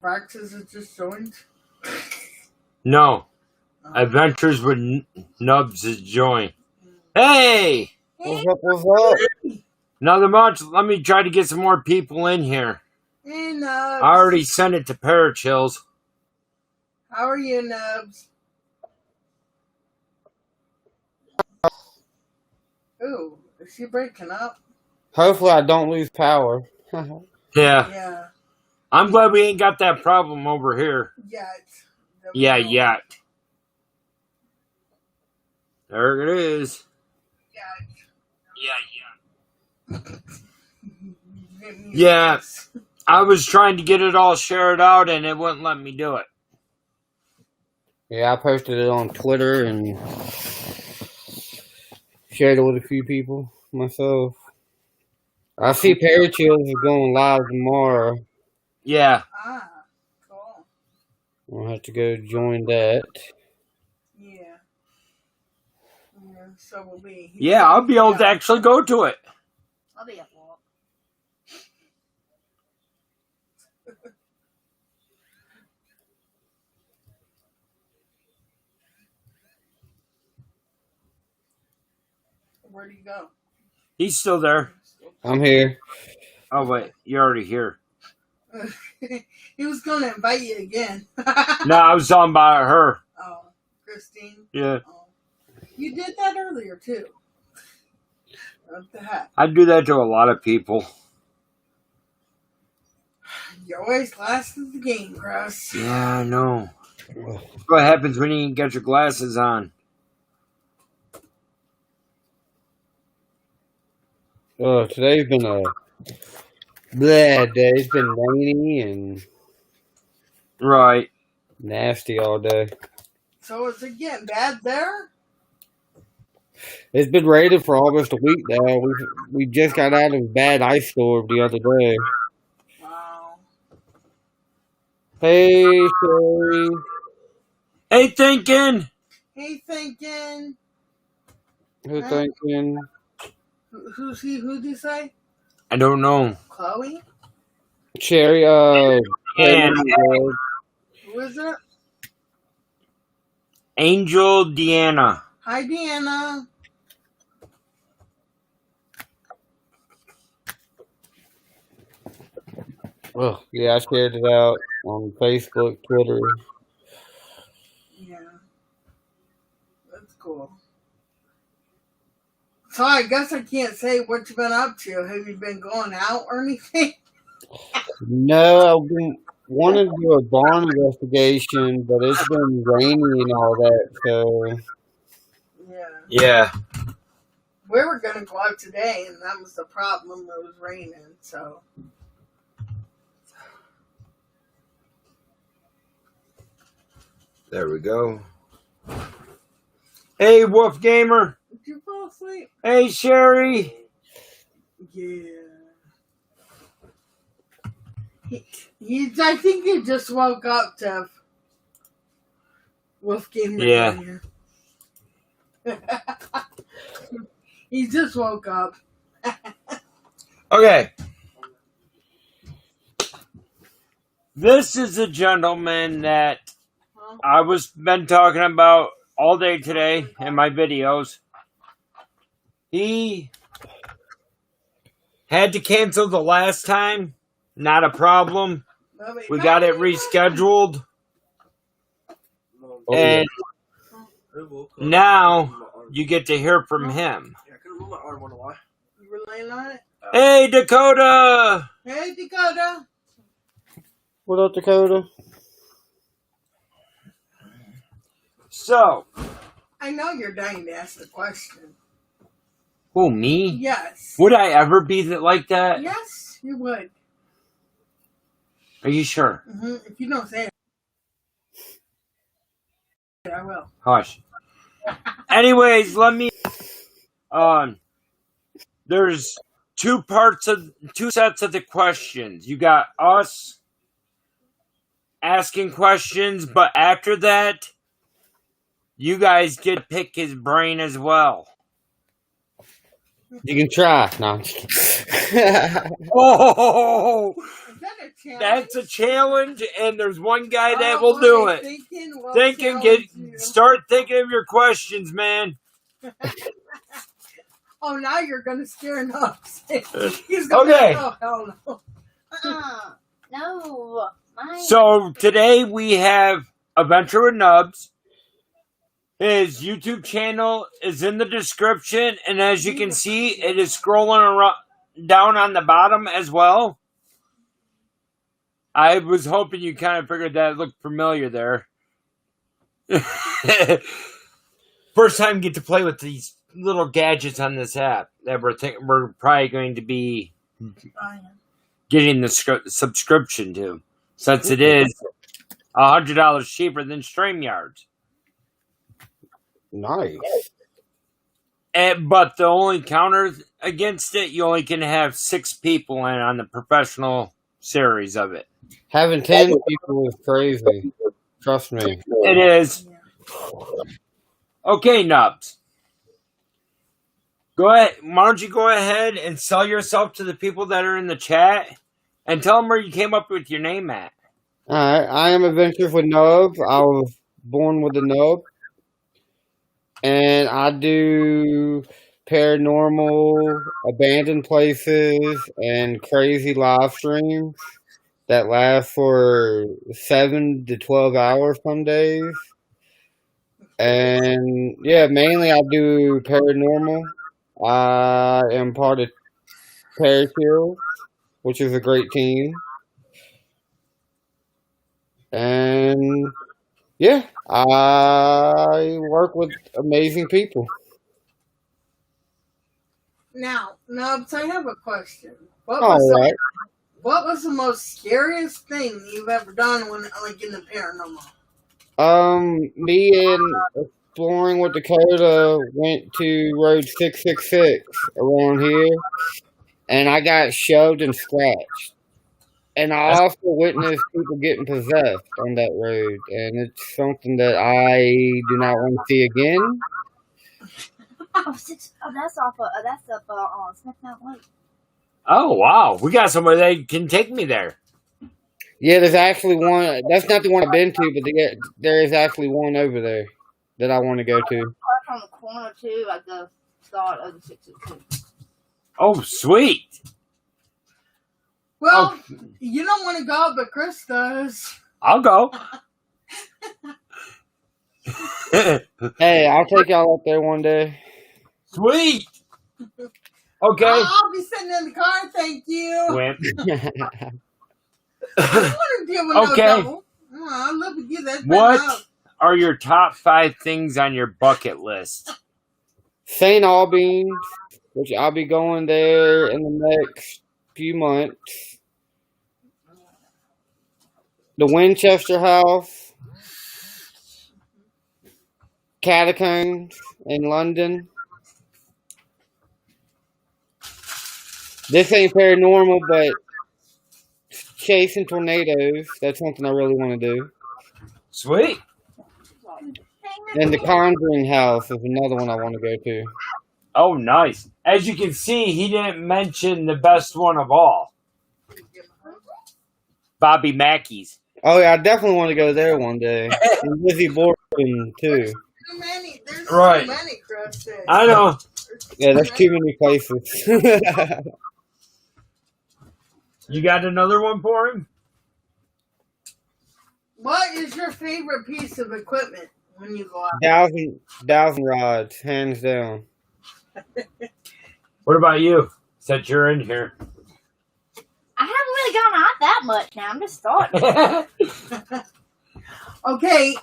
Praxis is just joined? No. Adventures with Nubs is joined. Hey! What's up? What's up? Nothing much. Let me try to get some more people in here. Hey, Nubs. I already sent it to Parachills. How are you, Nubs? Ooh, is she breaking up? Hopefully I don't lose power. Yeah. I'm glad we ain't got that problem over here. Yet. Yet. There it is. Yeah. I was trying to get it all shared out and it wouldn't let me do it. Yeah, I posted it on Twitter and shared it with a few people myself. I see Parachills is going live tomorrow. Yeah. Cool. I'll have to go join that. Yeah. So will we. Yeah, I'll be able to actually go to it. I'll be at work. Where'd he go? He's still there. I'm here. Oh, wait. You're already here. He was going to invite you again. No, I was talking about her. Oh, Christine? Yeah. Oh. You did that earlier, too. What the heck? I do that to a lot of people. You're always last in the game, Chris. Yeah, I know. That's what happens when you get your glasses on. Oh, today's been a bad day. It's been rainy and Right. nasty all day. So is it getting bad there? It's been raining for almost a week now. We just got out of a bad ice storm the other day. Wow. Hey, Sherry. Hey, thinking. Hey, thinking. Who's thinking? Who's he? Who'd you say? I don't know. Chloe? Sherry, And Who is it? Angel Deanna. Hi, Deanna. oh, yeah, I shared it out on Facebook, Twitter. Yeah. That's cool. So I guess I can't say what you've been up to. Have you been going out or anything? No, I've been wanting to do a barn investigation, but it's been rainy and all that, so Yeah. We were going to go out today, and that was the problem. It was raining, so. There we go. Hey, Wolf Gamer. Did you fall asleep? Hey, Sherry. Yeah. I think he just woke up, Jeff. Wolf Gamer. Yeah. He just woke up. Okay. This is a gentleman that I was been talking about all day today in my videos. He had to cancel the last time. Not a problem. We got it rescheduled. And now you get to hear from him. You were laying on it? Hey, Dakota! Hey, Dakota. what up, Dakota? So. I know you're dying to ask the question. Who, me? Yes. Would I ever be like that? Yes, you would. Are you sure? Mm-hmm. If you don't say it, I will. Hush. Anyways, let me. There's two sets of the questions. You got us asking questions, but after that, you guys get to pick his brain as well. You can try. No, I'm just kidding. Oh! Is that that a challenge? That's a challenge, and there's one guy that will do it. Start thinking of your questions, man. Oh, now you're gonna scare Nubs. He's gonna okay. Oh, hell no. No. Mine. So today we have Adventure with Nubs. His YouTube channel is in the description, and as you can see, it is scrolling around, down on the bottom as well. I was hoping you kind of figured that it looked familiar there. First time get to play with these little gadgets on this app that we're probably going to be getting the subscription to, since it is $100 cheaper than StreamYards. Nice. But the only counter against it, you only can have 6 people in on the professional series of it. Having 10 people is crazy. Trust me. It is. Okay, Nubs. Go ahead. Why don't you go ahead and sell yourself to the people that are in the chat and tell them where you came up with your name at. Alright, I am Adventures with Nubs. I was born with a nub. And I do paranormal, abandoned places, and crazy live streams that last for 7 to 12 hours some days. And yeah, mainly I do paranormal. I am part of Parakill, which is a great team. And yeah, I work with amazing people. Now, Nubs, I have a question. What was the most scariest thing you've ever done when, like, in the paranormal? Me and Exploring with Dakota went to Road 666 around here, and I got shoved and scratched. And I also witnessed people getting possessed on that road, and it's something that I do not want to see again. That's up Smith Mountain Lake. Oh, wow. We got somebody that can take me there. Yeah, there's actually one. That's not the one I've been to, but there is actually one over there that I want to go to. On the corner, too, at the start of the 662. Oh, sweet. Well, you don't want to go, but Chris does. I'll go. Hey, I'll take y'all up there one day. Sweet. Okay. I'll be sitting in the car, thank you. Wimp. I don't want to deal with no double. I love to get that. What are your top 5 things on your bucket list? St. Albans, which I'll be going there in the next few months. The Winchester House, Catacombs in London. This ain't paranormal, but chasing tornadoes, that's something I really want to do. Sweet. And the Conjuring House is another one I want to go to. Oh, nice. As you can see, he didn't mention the best one of all. Bobby Mackey's. Oh, yeah, I definitely want to go there one day. And Lizzie Borden, too. There's too many, Chris. I know. Yeah, there's too many places. You got another one for him? What is your favorite piece of equipment when you go out? Dowsing rods, hands down. What about you? Since you're in here. I haven't really gone out that much now. I'm just starting. Okay,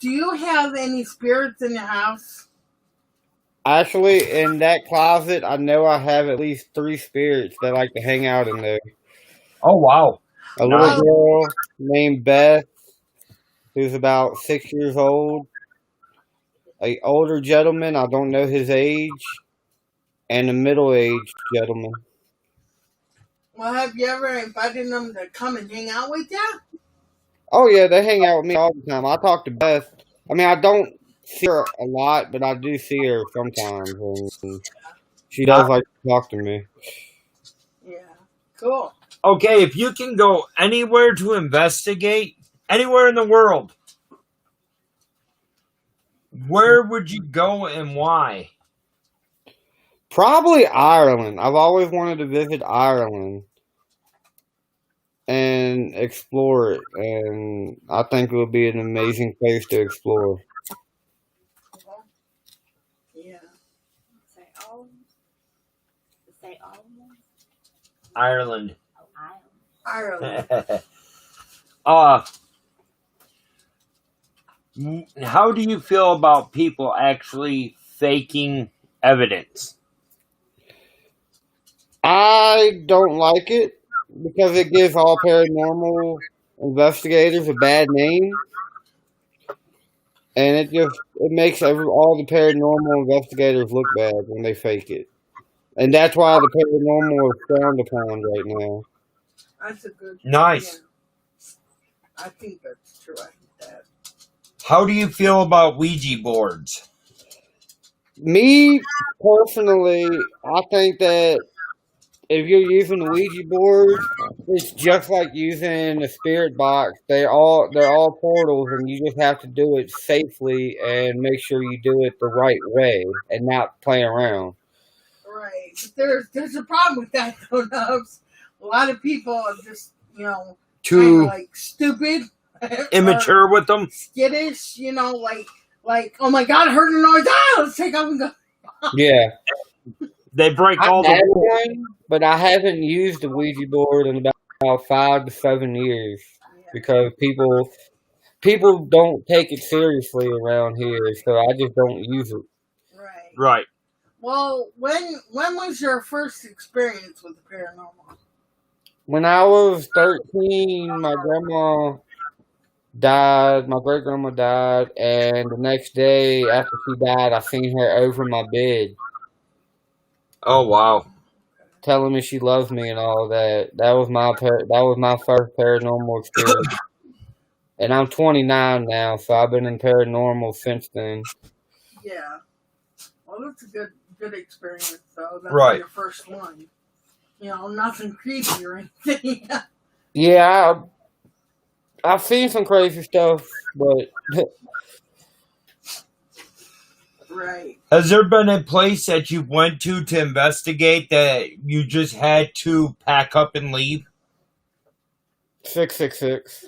do you have any spirits in your house? Actually, in that closet, I know I have at least 3 spirits that like to hang out in there. Oh, wow. A little girl named Beth, who's about 6 years old. An older gentleman, I don't know his age. And a middle-aged gentleman. Well, have you ever invited them to come and hang out with you? Oh, yeah, they hang out with me all the time. I talk to Beth. I mean, I don't see her a lot, but I do see her sometimes. And she does like to talk to me. Yeah, cool. Okay, if you can go anywhere to investigate, anywhere in the world, where would you go and why? Probably Ireland. I've always wanted to visit Ireland and explore it, and I think it would be an amazing place to explore. Yeah. Say all. Say all. Ireland. Oh, Ireland. How do you feel about people actually faking evidence? I don't like it because it gives all paranormal investigators a bad name, and it makes all the paranormal investigators look bad when they fake it, and that's why the paranormal is frowned upon right now. That's a good. Nice. Yeah. I think that's true. I think that. How do you feel about Ouija boards? Me personally, I think that if you're using a Ouija board, it's just like using a spirit box. they're all portals, and you just have to do it safely and make sure you do it the right way and not play around. Right. But there's a problem with that though, Nubs. A lot of people are just, Too like stupid, immature with them? skittish, like oh my god, I heard a noise. Let's take off and go. Yeah. They break all I've had the rules. one, but I haven't used a Ouija board in about 5 to 7 years because people don't take it seriously around here, so I just don't use it. Right. Right. Well, when was your first experience with the paranormal? When I was 13, my grandma died. My great grandma died, and the next day after she died, I seen her over my bed, Oh wow. telling me she loves me and all that. That was my first paranormal experience, and I'm 29 now, so I've been in paranormal since then. Yeah. Well, that's a good experience though. That's Right. your first one. Nothing creepy or anything. Yeah, I've seen some crazy stuff, but Right. Has there been a place that you went to investigate that you just had to pack up and leave? 666.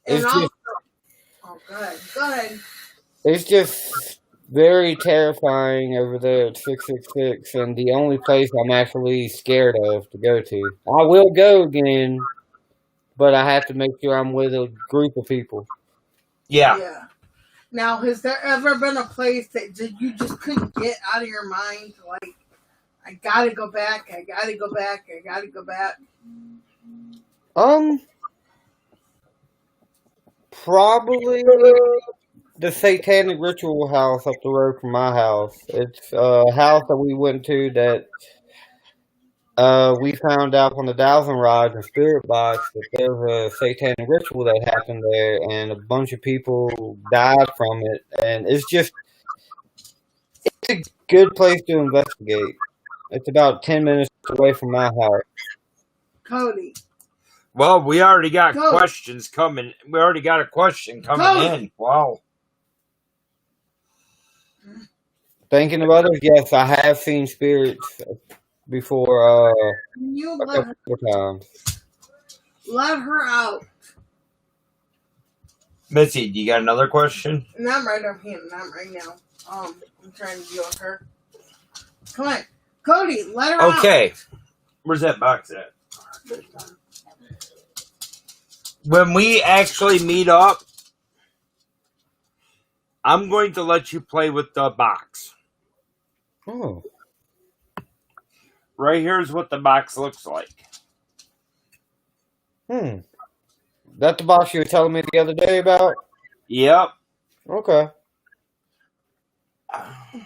And It's also, just go ahead. it's just very terrifying over there at 666, and the only place I'm actually scared of to go to. I will go again, but I have to make sure I'm with a group of people. Yeah. Now, has there ever been a place that you just couldn't get out of your mind? Like, I gotta go back. I gotta go back. I gotta go back. Probably the Satanic Ritual House up the road from my house. It's a house that we went to that we found out on the Dowsing Rods and Spirit Box that there was a satanic ritual that happened there, and a bunch of people died from it. And it's a good place to investigate. It's about 10 minutes away from my house. Cody. Well, we already got Go. questions coming. We already got a question coming Go. in. Wow. Thinking of others, yes, I have seen spirits before You a couple of times. let her out. Missy, do you got another question? Not right up here. Not right now. I'm trying to deal with her. Come on. Cody, let her out. Okay. Where's that box at? When we actually meet up, I'm going to let you play with the box. Oh. Right here's what the box looks like. That the box you were telling me the other day about? Yep. Okay.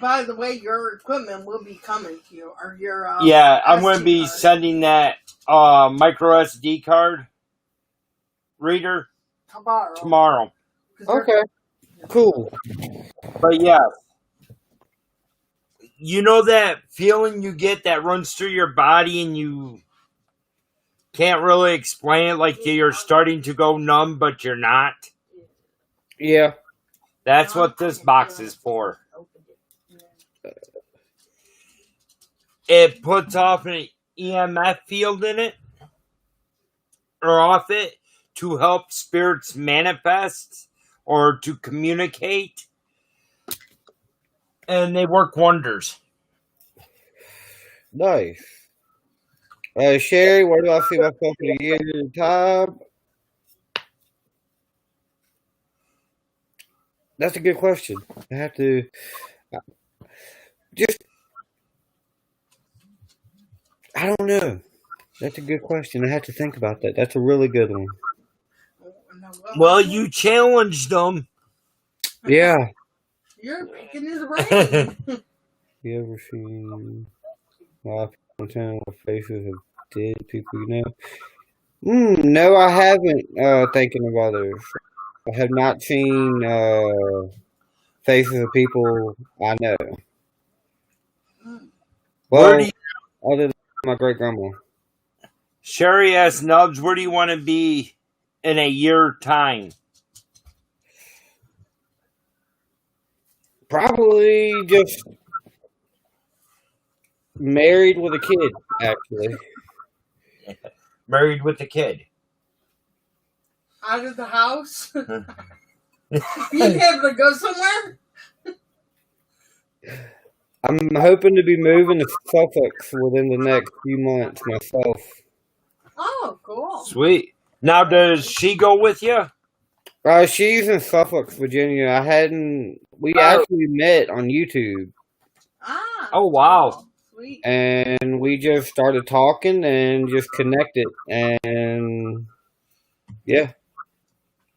By the way, your equipment will be coming to you. Or your Yeah, I'm going to SD be card. sending that micro SD card reader tomorrow. Okay. Cool. But yeah, you know that feeling you get that runs through your body and you can't really explain it, like you're starting to go numb, but you're not? Yeah. That's what this box is for. It puts off an EMF field in it, or off it, to help spirits manifest or to communicate. And they work wonders. Nice. Sherry, where do I see myself in a year at a time? That's a good question. I have to just. I don't know. That's a good question. I have to think about that. That's a really good one. Well, you challenged them. Yeah. You're picking his brain. You ever seen live content with faces of dead people you know? No, I haven't. Thinking of others. I have not seen faces of people I know. Well, other than my great grandma. Sherry asked Nubs, where do you want to be in a year time? Probably just married with a kid, actually. Married with a kid. Out of the house? Being able to go somewhere? I'm hoping to be moving to Suffolk within the next few months myself. Oh, cool. Sweet. Now, does she go with you? She's in Suffolk, Virginia. We actually met on YouTube. Ah. Oh, wow. Sweet. And we just started talking and just connected. And, yeah.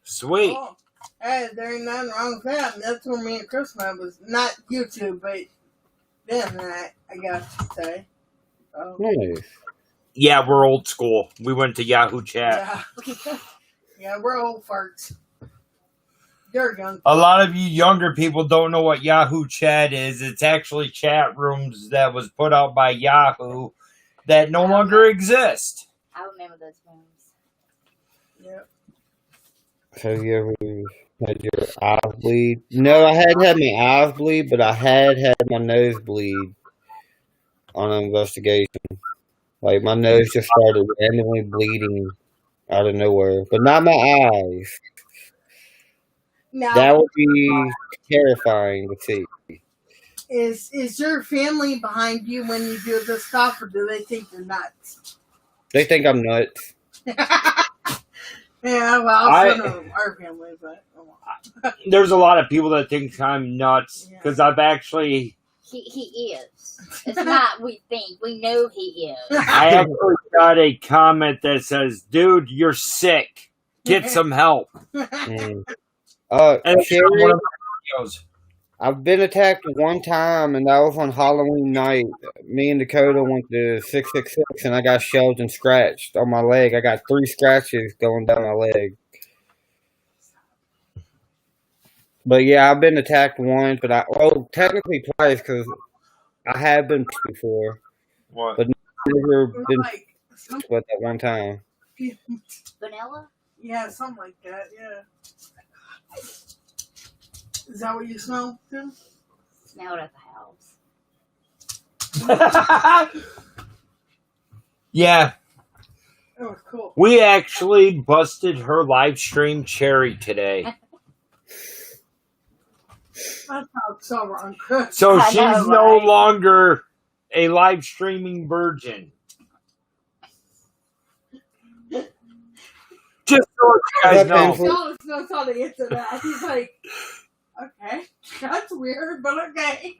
Sweet. Oh. Hey, there ain't nothing wrong with that. That's where me and Chris met was not YouTube, but then I guess you'd say. So. Nice. Yeah, we're old school. We went to Yahoo Chat. Yeah. Yeah, we're old farts. You're young. A lot of you younger people don't know what Yahoo Chat is. It's actually chat rooms that was put out by Yahoo that no longer exist. I remember those rooms. Yep. Have you ever had your eyes bleed? No, I hadn't had my eyes bleed, but I had my nose bleed on an investigation. Like, my nose just started randomly bleeding out of nowhere. But not my eyes. Now, That would be terrifying to see. is your family behind you when you do this stuff, or do they think you're nuts? They think I'm nuts. Yeah, well, some of our family, but There's a lot of people that think I'm nuts because I've actually... He is. It's not we think. We know he is. I actually got a comment that says, dude, you're sick. Get some help. Mm. And it's Sherry, one of my videos. I've been attacked one time, and that was on Halloween night. Me and Dakota went to 666, and I got shoved and scratched on my leg. I got 3 scratches going down my leg. But yeah, I've been attacked once, but technically twice because I have been before. What? But never been like but that one time. Vanilla? Yeah, something like that. Yeah. Is that what you smell too? Smelled at the house. Yeah. That was cool. We actually busted her live stream cherry today. That's how it's so wrong, Chris. So I she's know, no right? longer a live streaming virgin. Just so you guys know. No, how to answer that. He's like, okay, that's weird, but okay.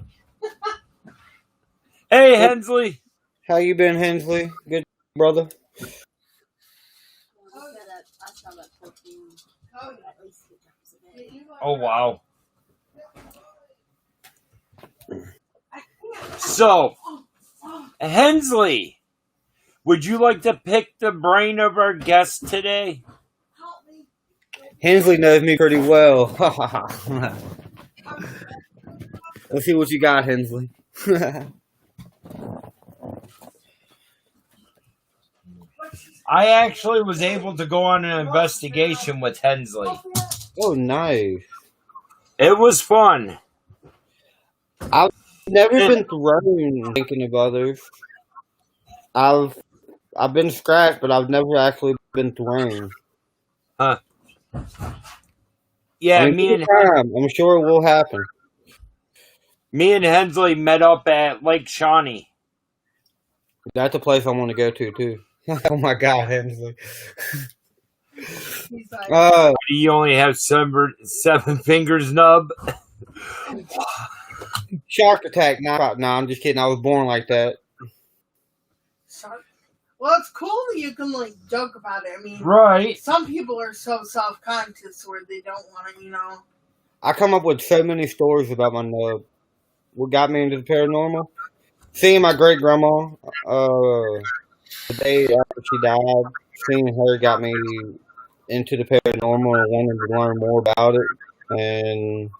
Hey, Hensley. How you been, Hensley? Good, brother? I smell that perfume at least 2 times a day. Oh, wow. So, Hensley, would you like to pick the brain of our guest today? Hensley knows me pretty well. Let's see what you got, Hensley. I actually was able to go on an investigation with Hensley. Oh, nice. It was fun. I've never been thrown thinking of others. I've been scratched, but I've never actually been thrown. Huh. Yeah, I'm sure it will happen. Me and Hensley met up at Lake Shawnee. That's a place I want to go to too. Oh my God, Hensley. You only have seven fingers, nub. Shark attack. No, I'm just kidding. I was born like that. Well, it's cool that you can like joke about it. I mean, right. Some people are so self-conscious where they don't want to, I come up with so many stories about my nub. What got me into the paranormal? Seeing my great grandma, the day after she died, seeing her got me into the paranormal and wanted to learn more about it. And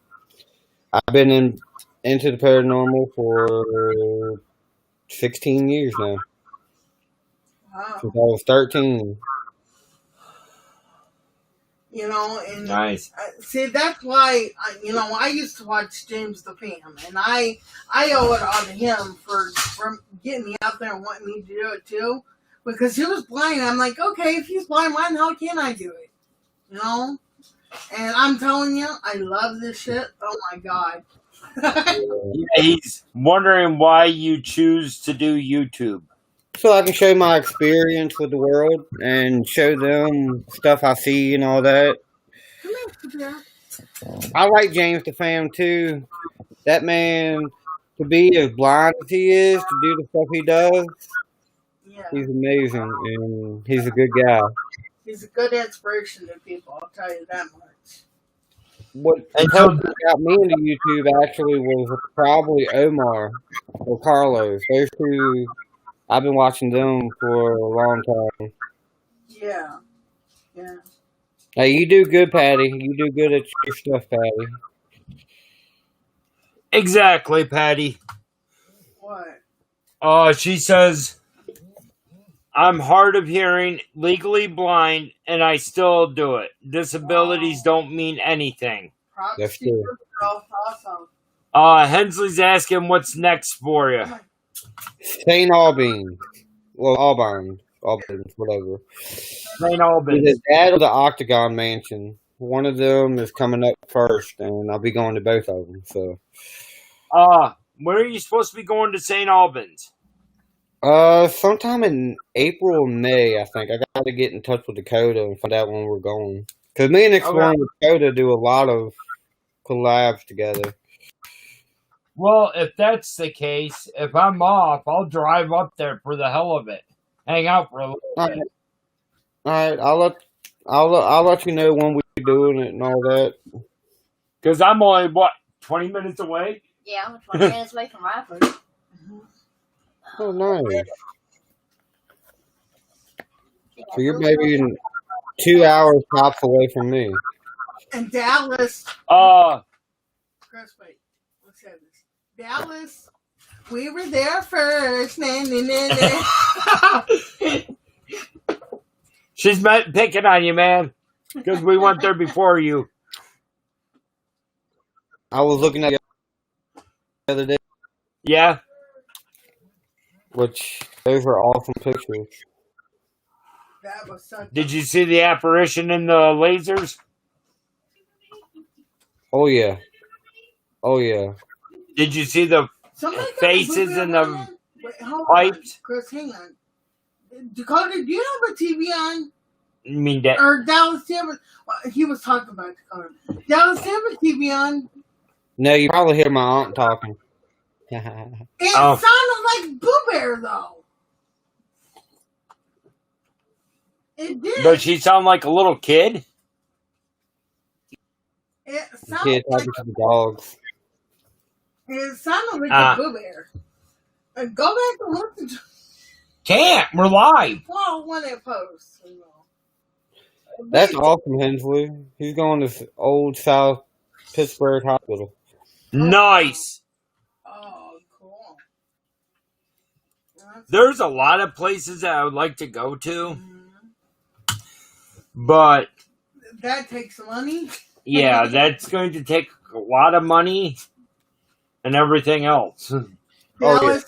I've been into the paranormal for 16 years now. Wow. Since I was 13. And nice. See, that's why I used to watch James the Fam, and I owe it all to him for getting me out there and wanting me to do it too, because he was blind. I'm like, okay, if he's blind, why the hell can't I do it? And I'm telling you, I love this shit. Oh my God. Yeah, he's wondering why you choose to do YouTube. So I can show my experience with the world and show them stuff I see and all that. I like James the Fam too. That man, to be as blind as he is, to do the stuff he does, he's amazing and he's a good guy. He's a good inspiration to people, I'll tell you that much. What helped got me into YouTube actually was probably Omar or Carlos. Those two, I've been watching them for a long time. Yeah. Hey, you do good, Patty. You do good at your stuff, Patty. Exactly, Patty. What? She says, I'm hard of hearing, legally blind, and I still do it. Disabilities don't mean anything. That's true. Awesome. Hensley's asking what's next for you. St. Albans. Well, Albans, whatever. St. Albans. His dad of the Octagon Mansion. One of them is coming up first, and I'll be going to both of them. So, where are you supposed to be going to St. Albans? Sometime in April or May, I think. I got to get in touch with Dakota and find out when we're going. Because me and Exploring with Dakota do a lot of collabs together. Well, if that's the case, if I'm off, I'll drive up there for the hell of it. Hang out for a little bit. All right, I'll let you know when we're doing it and all that. Because I'm only 20 minutes away. Yeah, I'm 20 minutes away from Radford. Oh, nice. So you're maybe 2 hours tops away from me. And Dallas. Chris, wait. Let's have this. Dallas. We were there first. She's picking on you, man. Because we went there before you. I was looking at it the other day. Yeah. Which, those are awesome pictures. That was such Did you see the apparition in the lasers? Oh, yeah. Oh, yeah. Did you see the faces in the pipes? Chris, hang on. Dakota, do you have a TV on? You mean that? Or Dallas, do you have a... He was talking about Dakota. Dallas, do you have a TV on? No, you probably hear my aunt talking. It sounded like Boo Bear, though. It did. Does she sound like a little kid? It The sounded kid like talking to the dogs. It sounded like a Boo Bear. Go back and look at Can't. We're live. well when it posts. That's awesome, Hensley. He's going to Old South Pittsburgh Hospital. Nice. Oh, cool. There's a lot of places that I would like to go to, Mm-hmm. but That takes money. yeah, that's going to take a lot of money and everything else. Dallas,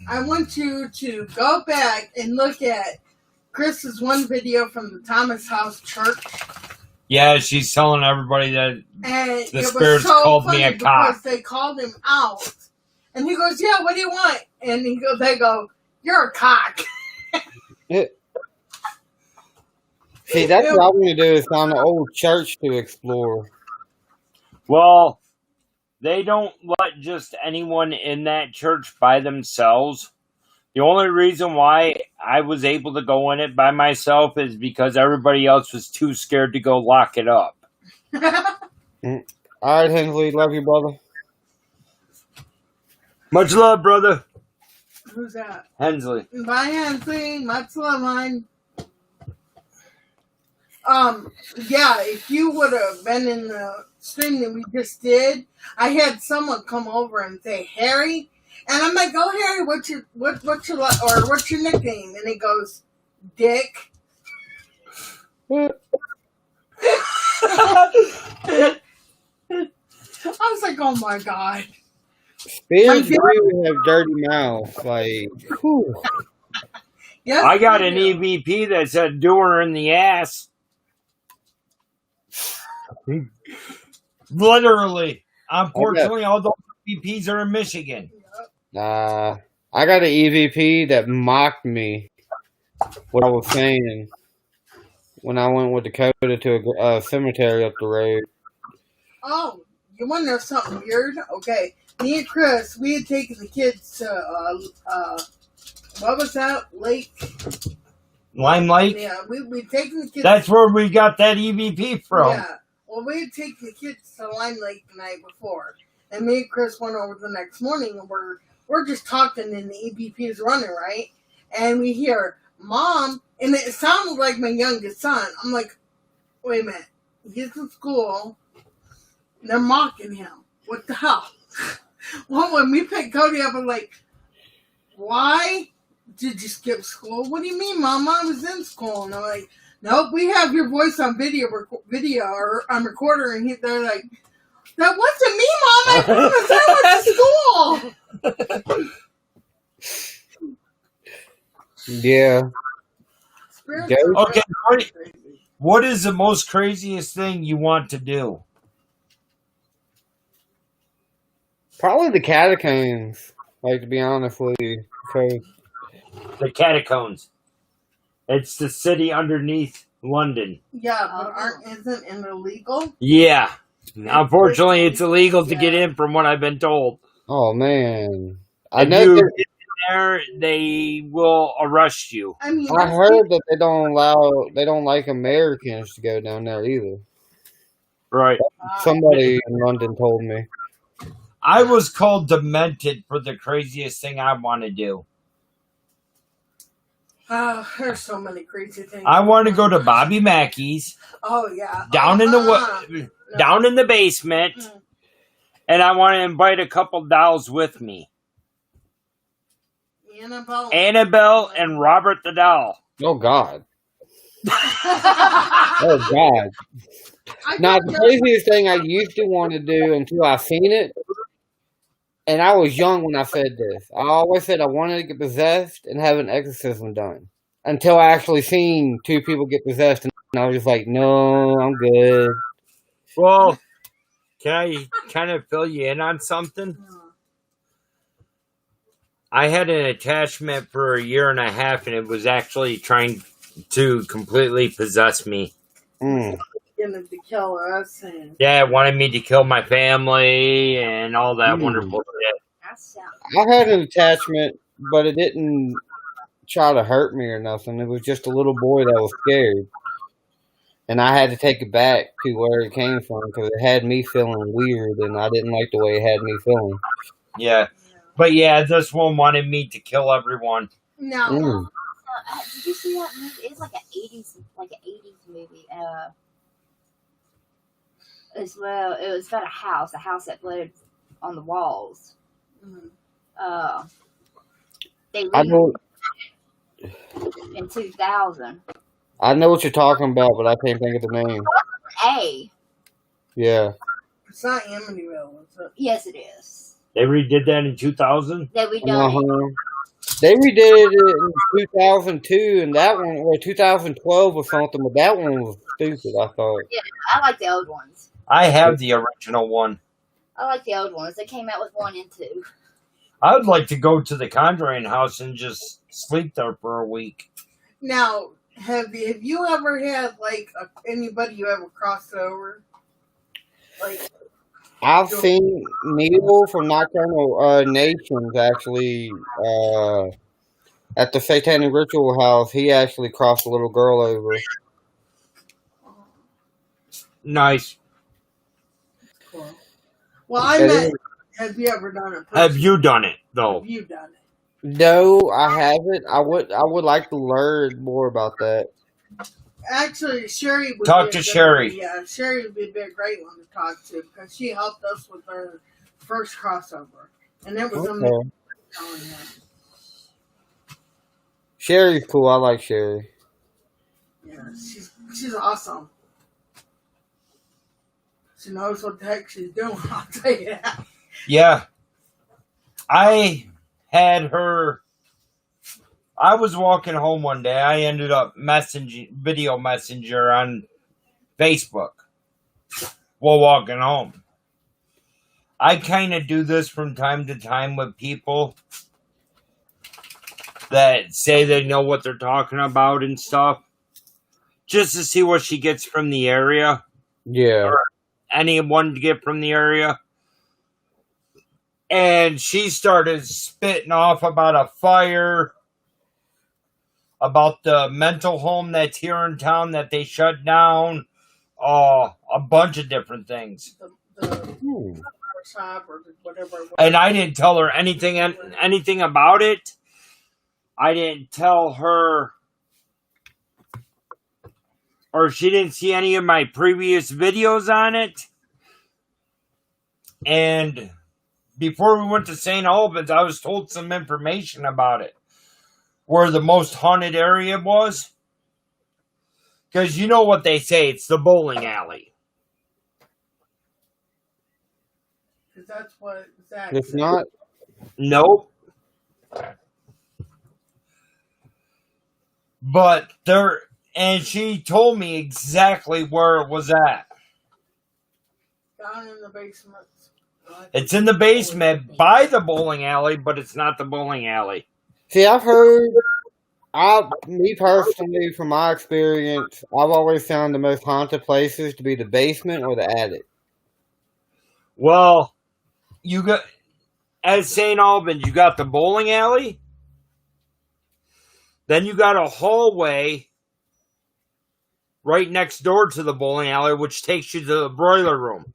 I want you to go back and look at Chris's one video from the Thomas House Church. Yeah, she's telling everybody that And the it spirits was so called funny me a because cock. they called him out. And he goes, yeah, what do you want? And they go, you're a cock. See, that's what I want to do is find an old church to explore. Well, they don't let just anyone in that church by themselves. The only reason why I was able to go in it by myself is because everybody else was too scared to go lock it up. All right, Hensley, love you, brother. Much love, brother. Who's that? Hensley. Bye, Hensley. Much love, mine. Yeah, if you would have been in the stream that we just did, I had someone come over and say, Harry. And I'm like, oh, Harry, what's your nickname? And he goes, Dick. I was like, oh my God. Spirits really have dirty mouths. Like, whew. Yes, I got an do. EVP that said "do her in the ass." Literally. Unfortunately, all those EVPs are in Michigan. I got an EVP that mocked me what I was saying when I went with Dakota to a cemetery up the road. Oh, you want to know something weird? Okay, me and Chris, we had taken the kids to what was that? Lake. Lime Lake? Yeah, we'd taken the kids. That's where we got that EVP from. Yeah. Well, we had taken the kids to Lime Lake the night before, and me and Chris went over the next morning, and we're just talking, and the EVP is running, right? And we hear, Mom, and it sounded like my youngest son. I'm like, wait a minute. He's in school. They're mocking him. What the hell? Well, when we picked Cody up, I'm like, why did you skip school? What do you mean, Mom? I was in school. And I'm like, nope, we have your voice on video or on recorder. And they're like, that wasn't me, Mom. I promise I went to school. Yeah. Okay, what is the most craziest thing you want to do? Probably the catacombs, like, to be honest with you. The catacombs. It's the city underneath London. Yeah, but isn't it illegal? Yeah. Unfortunately, it's illegal to get in from what I've been told. Oh, man. I If know you get in there, they will arrest you. I mean, I heard that they don't like Americans to go down there either. Right. Somebody in London told me. I was called demented for the craziest thing I want to do. There's so many crazy things. I want to go to Bobby Mackey's. Oh yeah, Down in the basement, and I want to invite a couple dolls with me. Annabelle and Robert the doll. Oh God. Oh God. Now the craziest thing I used to want to do until I seen it, and I was young when I said this. I always said I wanted to get possessed and have an exorcism done. Until I actually seen two people get possessed, and I was just like, no, I'm good. Well, can I kind of fill you in on something? I had an attachment for a year and a half, and it was actually trying to completely possess me. Getting to kill us. Yeah, it wanted me to kill my family and all that wonderful shit. I had an attachment, but it didn't try to hurt me or nothing. It was just a little boy that was scared. And I had to take it back to where it came from because it had me feeling weird, and I didn't like the way it had me feeling. Yeah. But yeah, this one wanted me to kill everyone. No. Did you see that movie? It's like an 80s movie. As well, it was about a house that floated on the walls. They I know, in 2000. I know what you're talking about, but I can't think of the name. A. Yeah. It's not Amityville, is it? Yes, it is. They redid that in 2000? They redone it. Uh-huh. They redid it in 2002, and that one, or 2012 or something, but that one was stupid, I thought. Yeah, I like the old ones. I have the original one. I like the old ones. They came out with 1 and 2. I would like to go to the Conjuring house and just sleep there for a week. Now, have you ever had like anybody you ever crossed over? Like, I've seen Neil from Nocturnal Nations actually at the Satanic Ritual House. He actually crossed a little girl over. Nice. cool. Well, I meant, have you ever done it? Have you done it, though? Have you done it? No, I haven't. I would like to learn more about that. Actually, Sherry would Talk be to a good Sherry. one. Yeah, Sherry would be a great one to talk to because she helped us with our first crossover, and it was amazing. Sherry's cool. I like Sherry. Yeah, she's awesome. She knows what the heck she's doing. I'll tell you that. Yeah. I had her. I was walking home one day. I ended up video messenger on Facebook while walking home. I kind of do this from time to time with people that say they know what they're talking about and stuff, just to see what she gets from the area. Yeah. Or anyone to get from the area. And she started spitting off about a fire, about the mental home that's here in town that they shut down, a bunch of different things. The shop or whatever. And I didn't tell her anything about it. I didn't tell her, or she didn't see any of my previous videos on it. And before we went to St. Albans, I was told some information about it. Where the most haunted area was. Because you know what they say, it's the bowling alley. Because that's what Zach It's said. not. Nope. But there, and she told me exactly where it was at. Down in the basement. It's in the basement by the bowling alley, but it's not the bowling alley. See, I've heard. Me personally, from my experience, I've always found the most haunted places to be the basement or the attic. Well, you got at St. Albans, you got the bowling alley. Then you got a hallway right next door to the bowling alley, which takes you to the boiler room.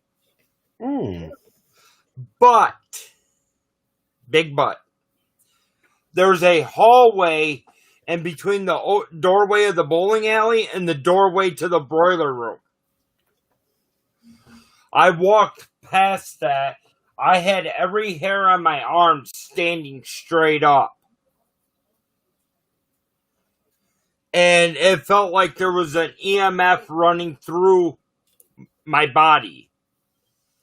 But, big but, there's a hallway in between the doorway of the bowling alley and the doorway to the boiler room. I walked past that. I had every hair on my arm standing straight up. And it felt like there was an EMF running through my body.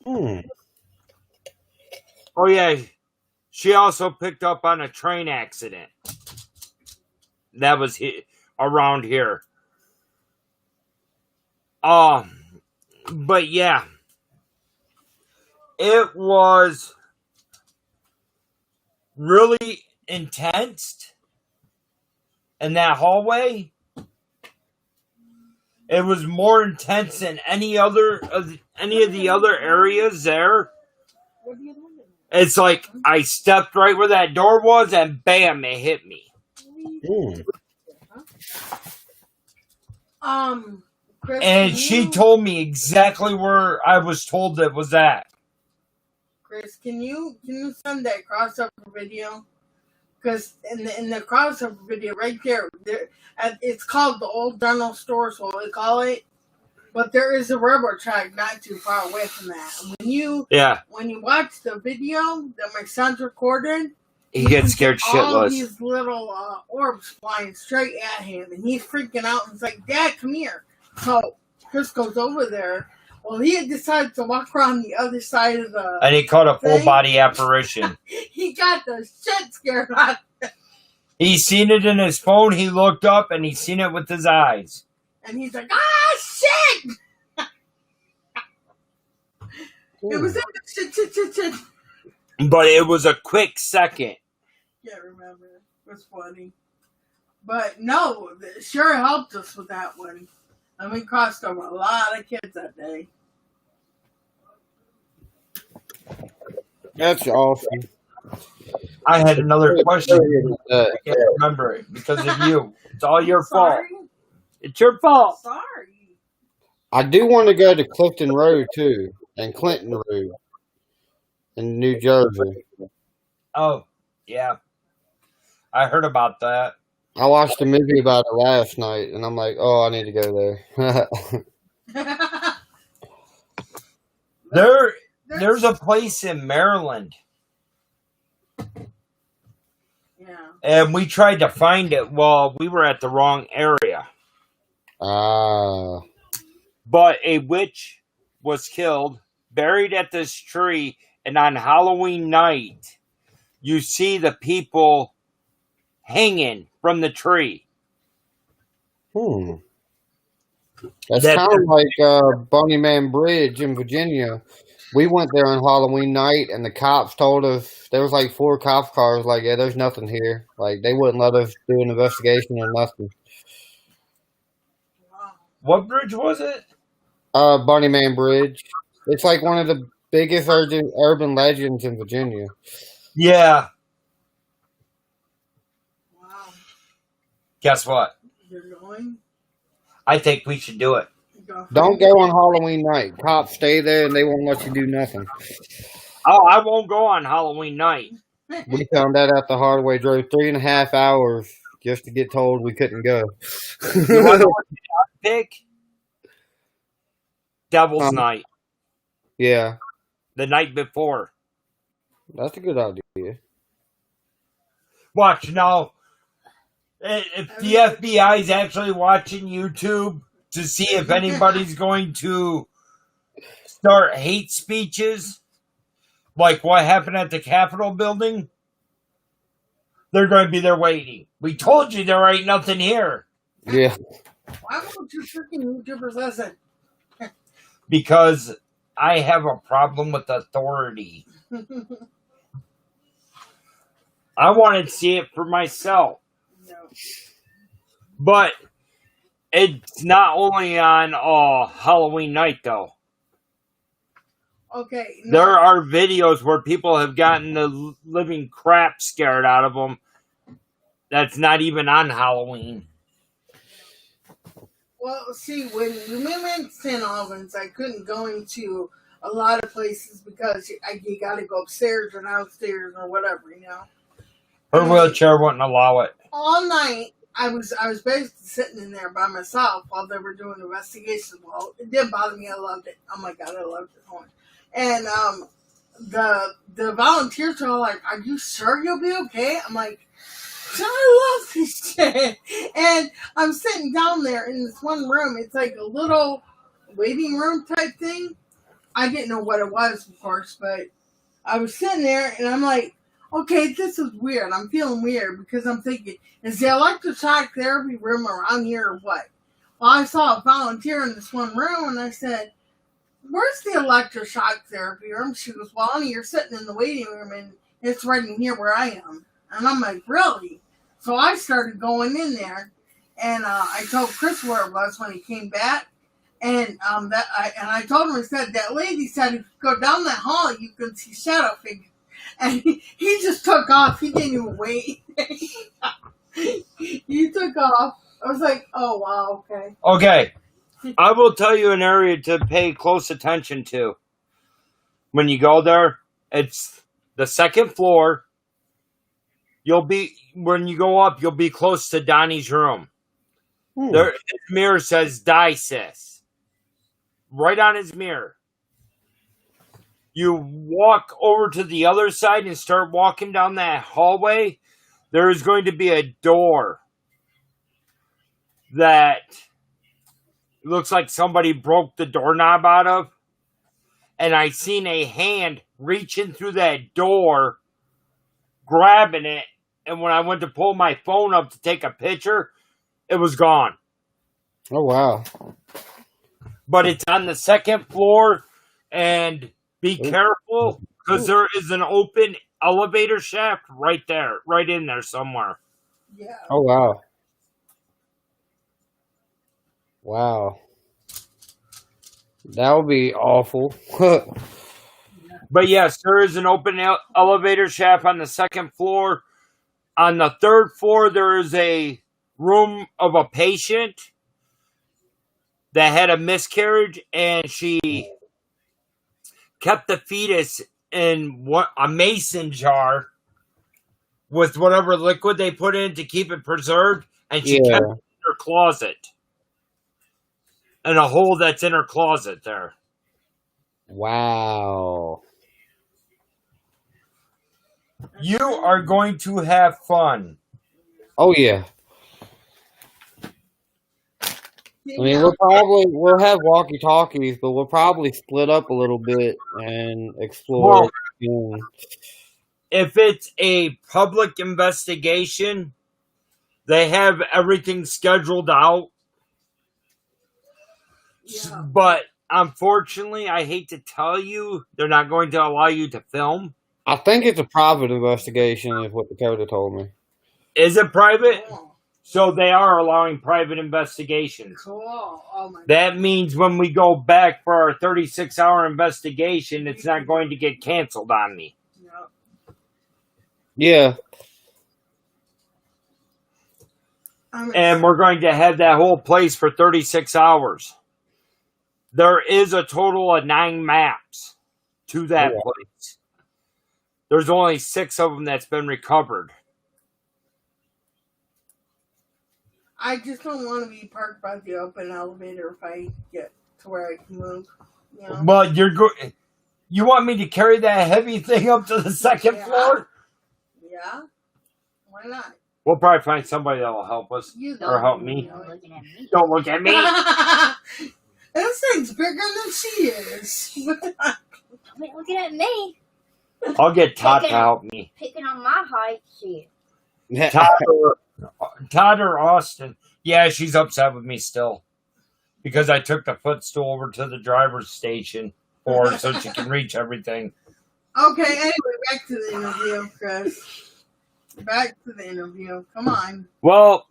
Oh, yeah. She also picked up on a train accident that was around here. But yeah. It was really intense in that hallway. It was more intense than any of the other areas there. It's like I stepped right where that door was and bam, it hit me. Chris, And she told me exactly where I was told it was at. Chris, can you send that crossover video? Because in the crossover video right there, it's called the Old Dental Store, so we call it. But there is a railroad track not too far away from that. When you watch the video that my son's recorded, he gets scared all shitless. these little orbs flying straight at him, and he's freaking out and he's like, Dad, come here. So Chris goes over there. Well, he had decided to walk around the other side of the And he caught a full thing. body apparition. He got the shit scared out of him. He seen it in his phone. He looked up and he seen it with his eyes. And he's like, ah, shit! It was shit. But it was a quick second. Can't remember. It was funny. But no, it sure helped us with that one. And we crossed over a lot of kids that day. That's awesome. I had another question. Uh, I can't remember it because of you. It's all your fault. Sorry. It's your fault. Sorry. I do want to go to Clifton Road too, and Clinton Road in New Jersey. Oh, yeah. I heard about that. I watched a movie about it last night, and I'm like, oh, I need to go there. There's a place in Maryland, Yeah. and we tried to find it. Well, we were at the wrong area. But a witch was killed, buried at this tree, and on Halloween night, you see the people hanging from the tree. That's kind of like Bunny Man Bridge in Virginia. We went there on Halloween night, and the cops told us, there was like 4 cop cars, like, yeah, there's nothing here. Like, they wouldn't let us do an investigation or nothing. Wow. What bridge was it? Bunny Man Bridge. It's like one of the biggest urban legends in Virginia. Yeah. Wow. Guess what? You're going? I think we should do it. Don't go on Halloween night. Cops stay there and they won't let you do nothing. Oh, I won't go on Halloween night. We found that out the hard way. Drove 3.5 hours just to get told we couldn't go. You want to know what I pick? Devil's Night. Yeah, The night before. that's a good idea. Watch now. If the FBI is actually watching YouTube to see if anybody's going to start hate speeches, like what happened at the Capitol building, they're going to be there waiting. We told you there ain't nothing here. Yeah. Why won't you freaking YouTubers listen? Because I have a problem with authority. I want to see it for myself. No. But it's not only on Halloween night, though. Okay. No. There are videos where people have gotten the living crap scared out of them. That's not even on Halloween. Well, see, when we went to St. Albans, I couldn't go into a lot of places because you got to go upstairs or downstairs or whatever, you know. Her wheelchair wouldn't allow it. All night, I was basically sitting in there by myself while they were doing investigations. Well, it didn't bother me. I loved it. Oh my God, I loved it. And the volunteers were all like, "Are you sure you'll be okay?" I'm like, I love this shit. And I'm sitting down there in this one room. It's like a little waiting room type thing. I didn't know what it was, of course, but I was sitting there and I'm like, okay, this is weird. I'm feeling weird because I'm thinking, is the electroshock therapy room around here or what? Well, I saw a volunteer in this one room and I said, where's the electroshock therapy room? She goes, well, honey, you're sitting in the waiting room and it's right in here where I am. And I'm like, really? So I started going in there, and I told Chris where it was when he came back, and I told him, I said, that lady said if you go down that hall, you can see shadow figures. And he just took off. He didn't even wait. He took off. I was like, oh, wow, okay. Okay. I will tell you an area to pay close attention to. When you go there, it's the second floor. When you go up, you'll be close to Donnie's room. There, his mirror says, "Die, sis." Right on his mirror. you walk over to the other side and start walking down that hallway, there is going to be a door that looks like somebody broke the doorknob out of. And I seen a hand reaching through that door, grabbing it. And when I went to pull my phone up to take a picture, it was gone. Oh, wow. But it's on the second floor, and be careful, because there is an open elevator shaft right there, right in there somewhere. Yeah. Oh, wow. Wow. That would be awful. But yes, there is an open elevator shaft on the second floor. On the third floor, there is a room of a patient that had a miscarriage, and she kept the fetus in a mason jar with whatever liquid they put in to keep it preserved, and she kept it in her closet. In a hole that's in her closet there. Wow. You are going to have fun. Oh, yeah. I mean, we'll have walkie-talkies, but we'll probably split up a little bit and explore. Well, if it's a public investigation, they have everything scheduled out. Yeah. But unfortunately, I hate to tell you, they're not going to allow you to film. I think it's a private investigation, is what Dakota told me. Is it private? Cool. So they are allowing private investigations. Cool. Oh my that means when we go back for our 36-hour investigation, it's not going to get canceled on me. Yep. Yeah. And we're going to have that whole place for 36 hours. There is a total of 9 maps to that place. There's only 6 of them that's been recovered. I just don't want to be parked by the open elevator if I get to where I can move. You know? But you want me to carry that heavy thing up to the second floor? Yeah. Why not? We'll probably find somebody that will help us. Or help me. Don't look at me. This thing's bigger than she is. Quit looking at me. I'll get Todd to help me. Picking on my height, shit. Todd or Austin. Yeah, she's upset with me still. Because I took the footstool over to the driver's station for her so she can reach everything. Okay, anyway, back to the interview, Chris. Back to the interview. Come on. Well,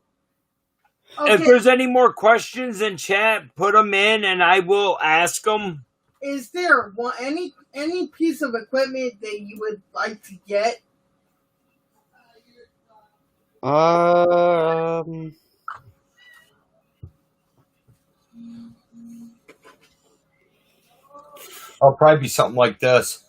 okay. If there's any more questions in chat, put them in and I will ask them. Is there any piece of equipment that you would like to get? I'll probably be something like this.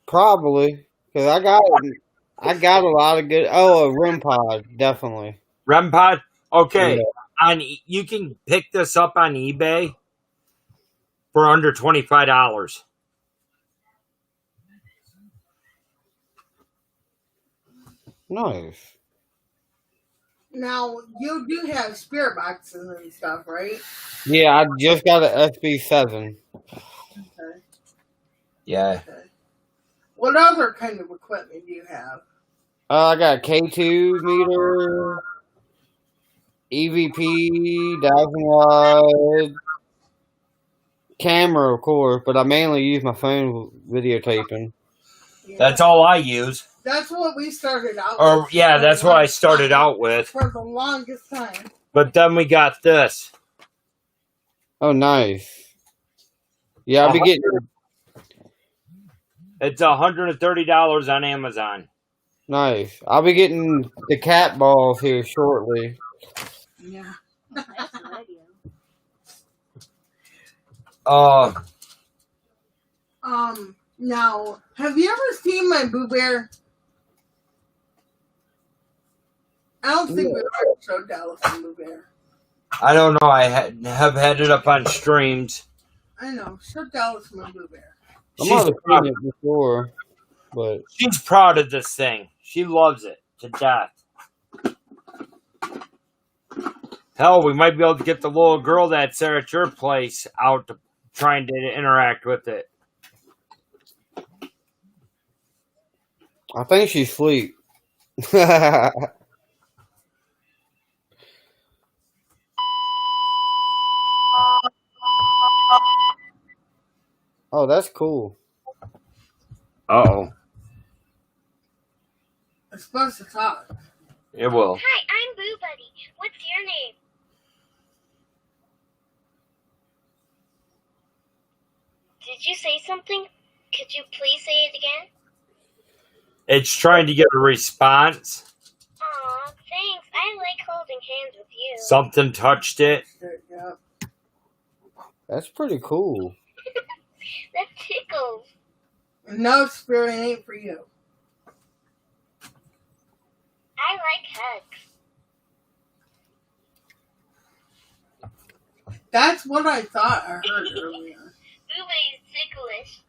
Probably, because I got a lot of good. Oh, a REM pod, definitely. REM pod, okay. Yeah. You can pick this up on eBay for under $25. Nice. Now, you do have spirit boxes and stuff, right? Yeah, I just got an SB7. Okay. Yeah. Okay. What other kind of equipment do you have? I got a K2 meter, EVP, 1,000 watt, camera, of course, but I mainly use my phone videotaping. Yeah. That's all I use. That's what we started out with. Yeah, that's what I started out with. For the longest time. But then we got this. Oh, nice. Yeah, I'll be getting... It's $130 on Amazon. Nice. I'll be getting the cat balls here shortly. Yeah. Now, have you ever seen my Boo Bear? I don't think we ever showed Dallas and Boo Bear. I don't know. I have had it up on streams. I know. She'll tell us my Boo Bear. I might have seen it before, but She's proud of this thing. She loves it to death. Hell, we might be able to get the little girl that's there at your place out to trying to interact with it. I think she's asleep. Oh, that's cool. Uh-oh. It's supposed to talk. It will. Hi, I'm Boo Buddy. What's your name? Did you say something? Could you please say it again? It's trying to get a response. Aw, thanks. I like holding hands with you. Something touched it. Yep. That's pretty cool. That tickles. No, Spirit ain't for you. I like hugs. That's what I thought I heard earlier. Boo Buddy's ticklish.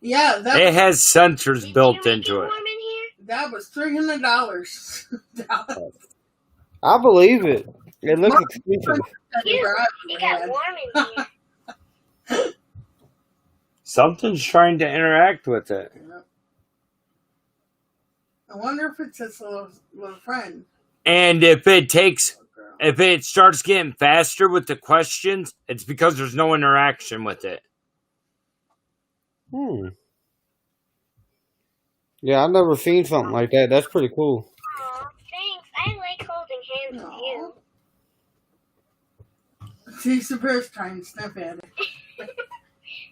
Yeah, It has sensors Did built you make into it. warm in here? that was $300. I believe it. It looks expensive. It got warm in here. Something's trying to interact with it. Yep. I wonder if it's its little friend. And if it starts getting faster with the questions, it's because there's no interaction with it. Yeah, I've never seen something like that. That's pretty cool. Aw, thanks. I like holding hands with you. See, Spirit's trying to sniff at it.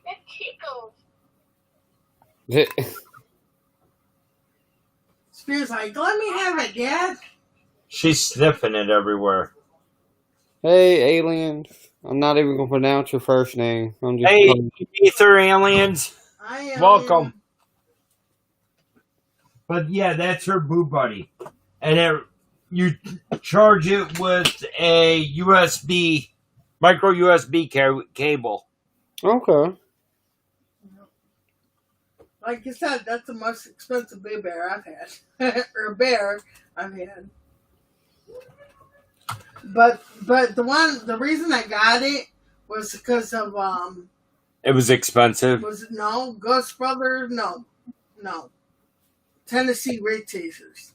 That tickles. Spirit's like, let me have it, Dad. She's sniffing it everywhere. Hey, aliens. I'm not even going to pronounce your first name. I'm just Hey, calling- ether aliens. I am. Welcome. But yeah, that's her Boo Buddy. And you charge it with a micro USB cable. Okay. Like you said, that's the most expensive Boo Bear I've had. Or bear I've had. But the reason I got it was because of It was expensive. Ghost Brothers, no. Tennessee Ray Chasers.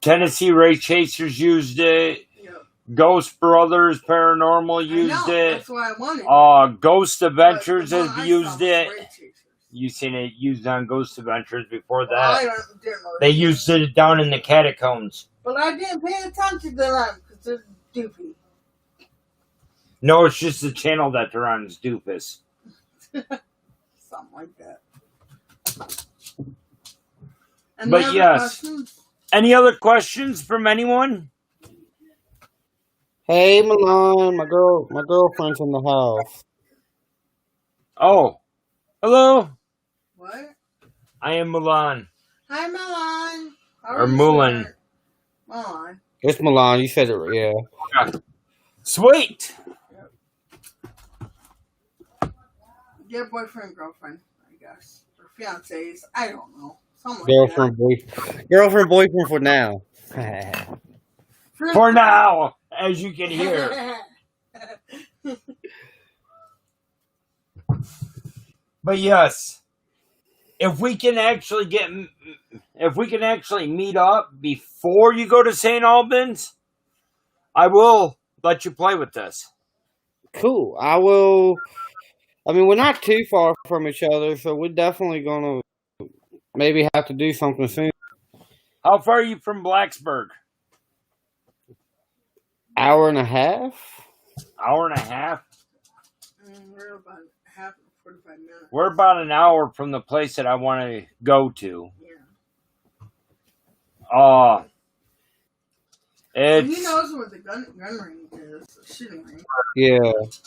Tennessee Ray Chasers used it. Yep. Ghost Brothers Paranormal used it. That's what I wanted. Ghost Adventures But the one has I used saw was it. Ray Chasers. You seen it used on Ghost Adventures before Well, I that. didn't know They used it down in the catacombs. But I didn't pay attention to them because they're doofy. No, it's just the channel that they're on is doofus. Something like that. Any But other yes. questions? Any other questions from anyone? Hey, Milan. My girlfriend's in the house. Oh, hello. What? I am Mulan. Hi, Milan. How Or are you, Mulan. sweetheart? Milan. It's Milan. You said it right. Yeah. Sweet. Your boyfriend, girlfriend, I guess. Or fiancés. I don't know. Something like Girlfriend, boyfriend for now. that. For now, as you can hear. But yes, if we can actually meet up before you go to St. Albans, I will let you play with this. Cool. I will. I mean, we're not too far from each other, so we're definitely gonna maybe have to do something soon. How far are you from Blacksburg? Hour and a half. Hour and a half? We're about 45 minutes. We're about an hour from the place that I want to go to. Yeah. It's He knows where the gun range is, the shooting range.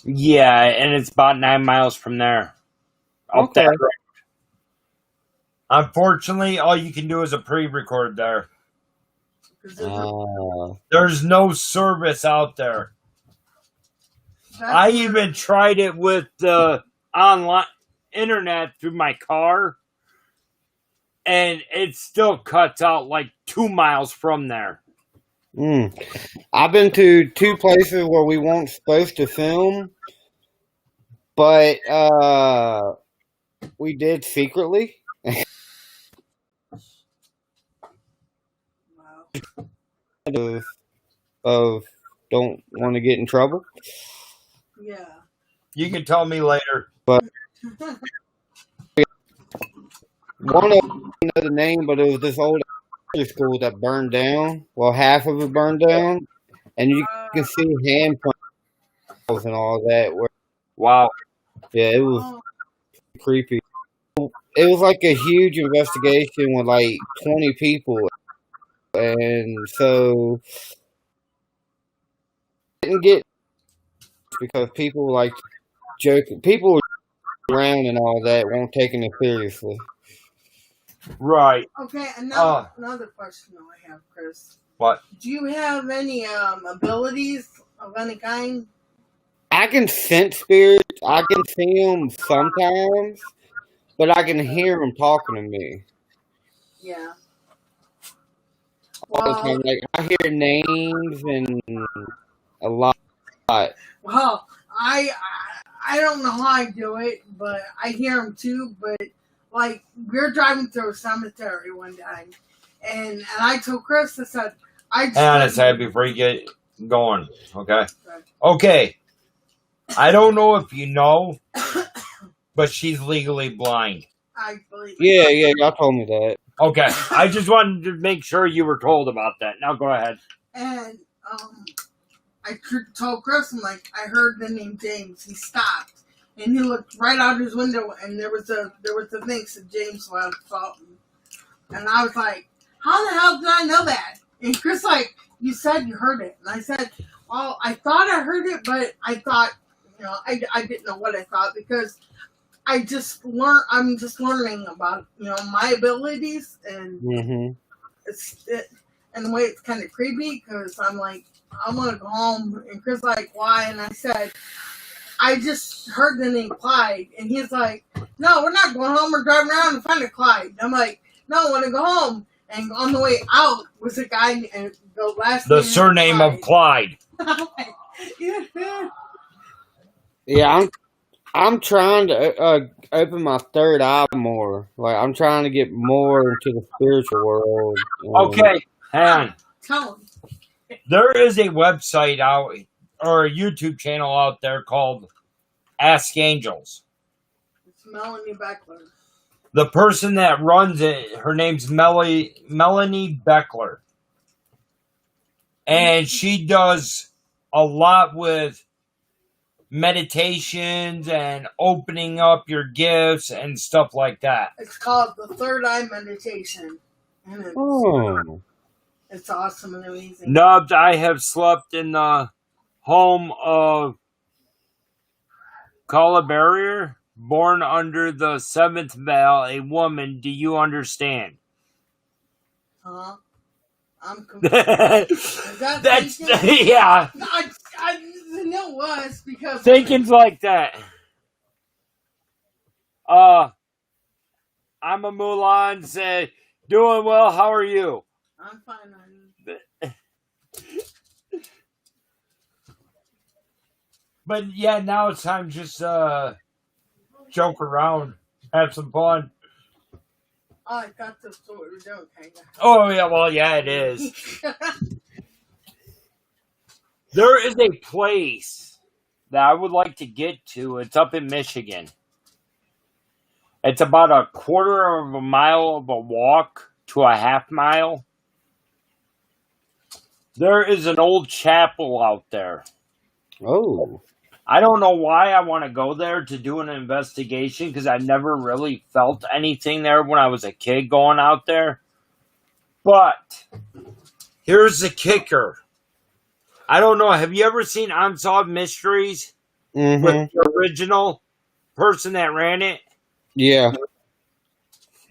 Yeah. and it's about 9 miles from there. Up Okay. that road. Unfortunately, all you can do is a pre-record there. 'Cause there's There's no service out there. I even tried it with the online internet through my car, and it still cuts out like 2 miles from there. I've been to 2 places where we weren't supposed to film, but we did secretly. Wow. Of don't want to get in trouble. Yeah. You can tell me later. But one of them, I know the name, but it was this old school that burned down. Well, half of it burned down, and you can see handprints and all that. Wow. Yeah, it was creepy. It was like a huge investigation with like 20 people, and so didn't get because people like joking. People were around and all that weren't taking it seriously. Right. Okay, another question I have, Chris. What? Do you have any abilities of any kind? I can sense spirits. I can see them sometimes, but I can hear them talking to me. Yeah. All the time, like I hear names and a lot. Well, I don't know how I do it, but I hear them too. But like we're driving through a cemetery one time, and I told Chris, I said, hang on a second before you get going. Okay. I don't know if you know, but she's legally blind. I believe. Yeah, y'all told me that. Okay, I just wanted to make sure you were told about that. Now go ahead. And I told Chris, I'm like, I heard the name James. He stopped and he looked right out his window, and there was a thing that said James was Fulton. And I was like, how the hell did I know that? And Chris like, you said you heard it, and I said, well, I thought I heard it, but I thought, I didn't know what I thought because I'm just learning about, my abilities, and and the way it's kind of creepy because I'm like, I'm going to go home. And Chris like, why? And I said, I just heard the name Clyde. And he's like, no, we're not going home. We're driving around and finding Clyde. I'm like, no, I want to go home. And on the way out was a guy, and the surname of Clyde. Yeah, I'm trying to open my third eye more. Like I'm trying to get more into the spiritual world. Okay, hang on. Tell him. There is a website out or a YouTube channel out there called Ask Angels. It's Melanie Beckler. The person that runs it, her name's Melanie Beckler. And she does a lot with meditations and opening up your gifts and stuff like that. It's called the Third Eye Meditation. And it's awesome and amazing. Nubs, I have slept in the home of Barrier, born under the seventh veil, a woman. Do you understand? Huh? I'm confused. That's yeah. I know it was because thinking's like that. I'm a Mulan. Say, doing well. How are you? I'm fine. But yeah, now it's time to just joke around, have some fun. Oh, I thought that's what we were doing, kind of. Oh yeah, well yeah, it is. There is a place that I would like to get to. It's up in Michigan. It's about a quarter of a mile of a walk to a half mile. There is an old chapel out there. Oh. I don't know why I want to go there to do an investigation because I never really felt anything there when I was a kid going out there. But here's the kicker. I don't know. Have you ever seen Unsolved Mysteries with the original person that ran it? Yeah.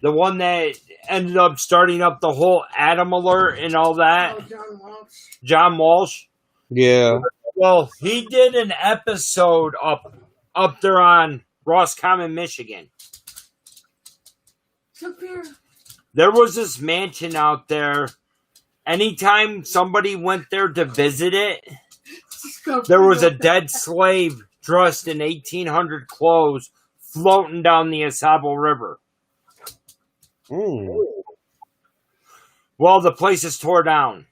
The one that ended up starting up the whole Adam Alert and all that? Oh, John Walsh. John Walsh? Yeah. Well, he did an episode up there on Roscommon, Michigan. There was this mansion out there. Anytime somebody went there to visit it, there was a dead slave dressed in 1800 clothes floating down the Asabo River. Well, the place is tore down.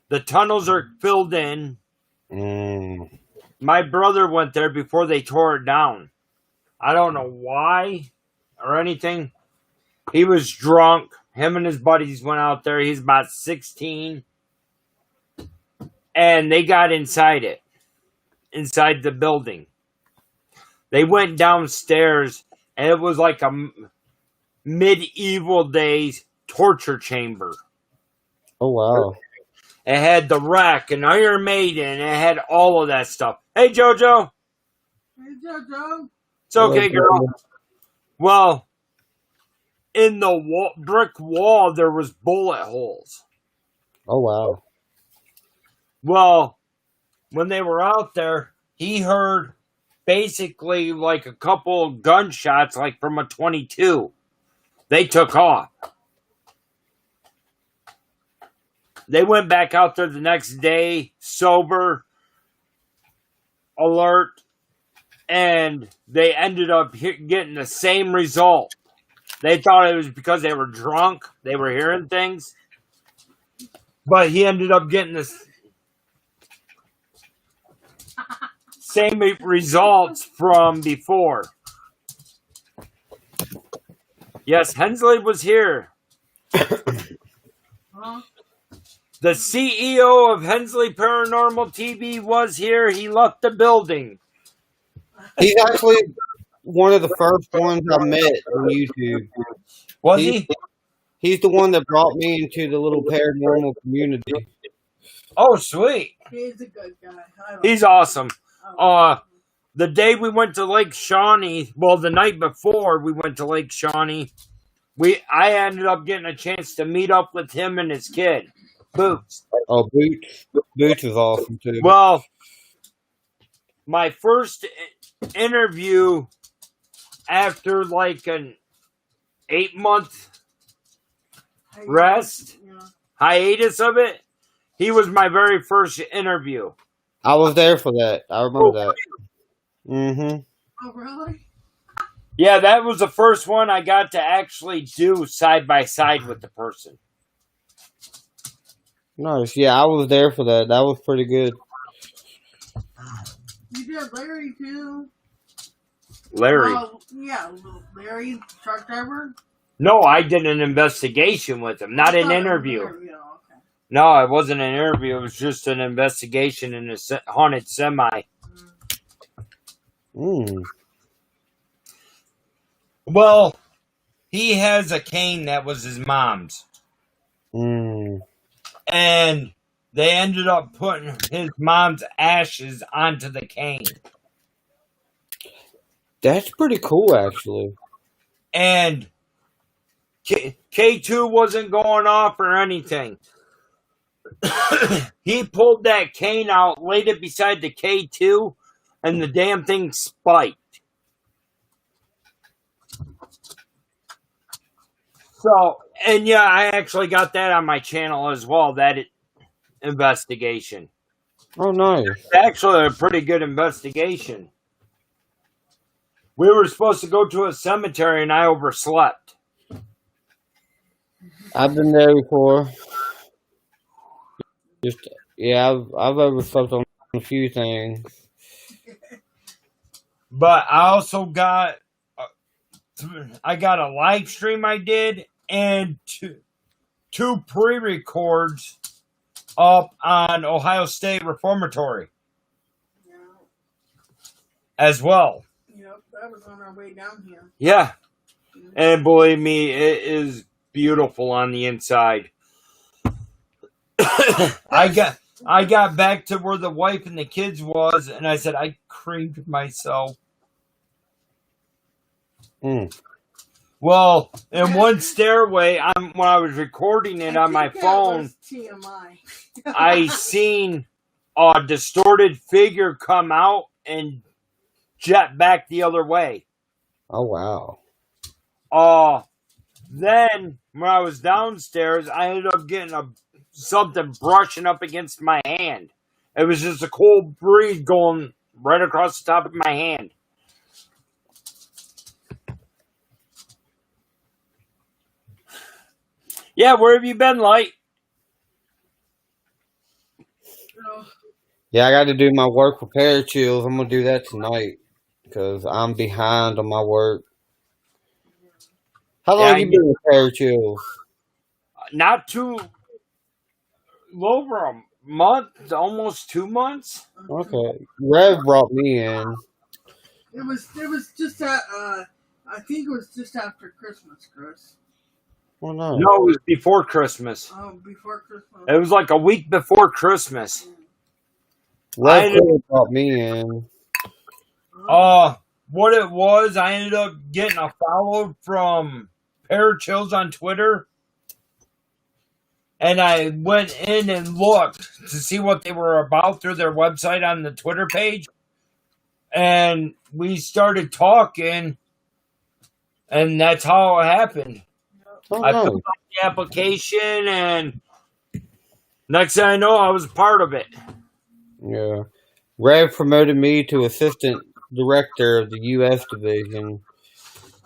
The tunnels are filled in. My brother went there before they tore it down. I don't know why or anything. He was drunk. Him and his buddies went out there. He's about 16. And they got inside the building. They went downstairs, and it was like a medieval days torture chamber. Oh, wow. It had the Wreck and Iron Maiden. It had all of that stuff. Hey, JoJo. Hey, JoJo. It's okay, girl. Well, in the brick wall, there was bullet holes. Oh, wow. Well, when they were out there, he heard basically like a couple gunshots, like from a 22. They took off. They went back out there the next day, sober, alert, and they ended up getting the same result. They thought it was because they were drunk, they were hearing things, but he ended up getting the same results from before. Yes, Hensley was here. The CEO of Hensley Paranormal TV was here. He left the building. He's actually one of the first ones I met on YouTube. Was he? He's the one that brought me into the little paranormal community. Oh, sweet. He's a good guy. He's awesome. The day we went to Lake Shawnee, well, the night before we went to Lake Shawnee, I ended up getting a chance to meet up with him and his kid, Boots. Oh, Boots. Boots is awesome, too. Well, my first interview after like an 8-month hiatus of it, he was my very first interview. I was there for that. I remember that. Mm-hmm. Oh, really? Yeah, that was the first one I got to actually do side by side with the person. Nice. Yeah, I was there for that. That was pretty good. You did Larry, too? Larry? Yeah, Larry, truck driver? No, I did an investigation with him, not an interview. Okay. No, it wasn't an interview. It was just an investigation in a haunted semi. Well, he has a cane that was his mom's. And they ended up putting his mom's ashes onto the cane. That's pretty cool, actually. And K2 wasn't going off or anything. He pulled that cane out, laid it beside the K2, and the damn thing spiked. So, and yeah, I actually got that on my channel as well, that investigation. Oh, nice. It's actually a pretty good investigation. We were supposed to go to a cemetery and I overslept. I've been there before. I've overslept on a few things. But I also got a live stream I did and two pre-records up on Ohio State Reformatory as well. Yep, that was on our way down here. Yeah, and believe me, it is beautiful on the inside. I got back to where the wife and the kids was, and I said I creamed myself. Well, in one stairway, when I was recording it on my phone, TMI. I seen a distorted figure come out and jet back the other way. Oh, wow. Then when I was downstairs, I ended up getting something brushing up against my hand. It was just a cold breeze going right across the top of my hand. Yeah, where have you been, Light? Yeah, I got to do my work with Parachills. I'm going to do that tonight because I'm behind on my work. How long Yeah, you been with Parachills? Not too over a month, almost 2 months. Okay. Rev brought me in. It was just at I think it was just after Christmas, Chris. Oh, no. No, it was before Christmas. Oh, before Christmas. It was like a week before Christmas. Rev brought me in. What it was, I ended up getting a follow from Parachills on Twitter. And I went in and looked to see what they were about through their website on the Twitter page. And we started talking, and that's how it happened. Oh, I no. filled out the application, and next thing I know, I was part of it. Yeah. Rev promoted me to assistant director of the U.S. division.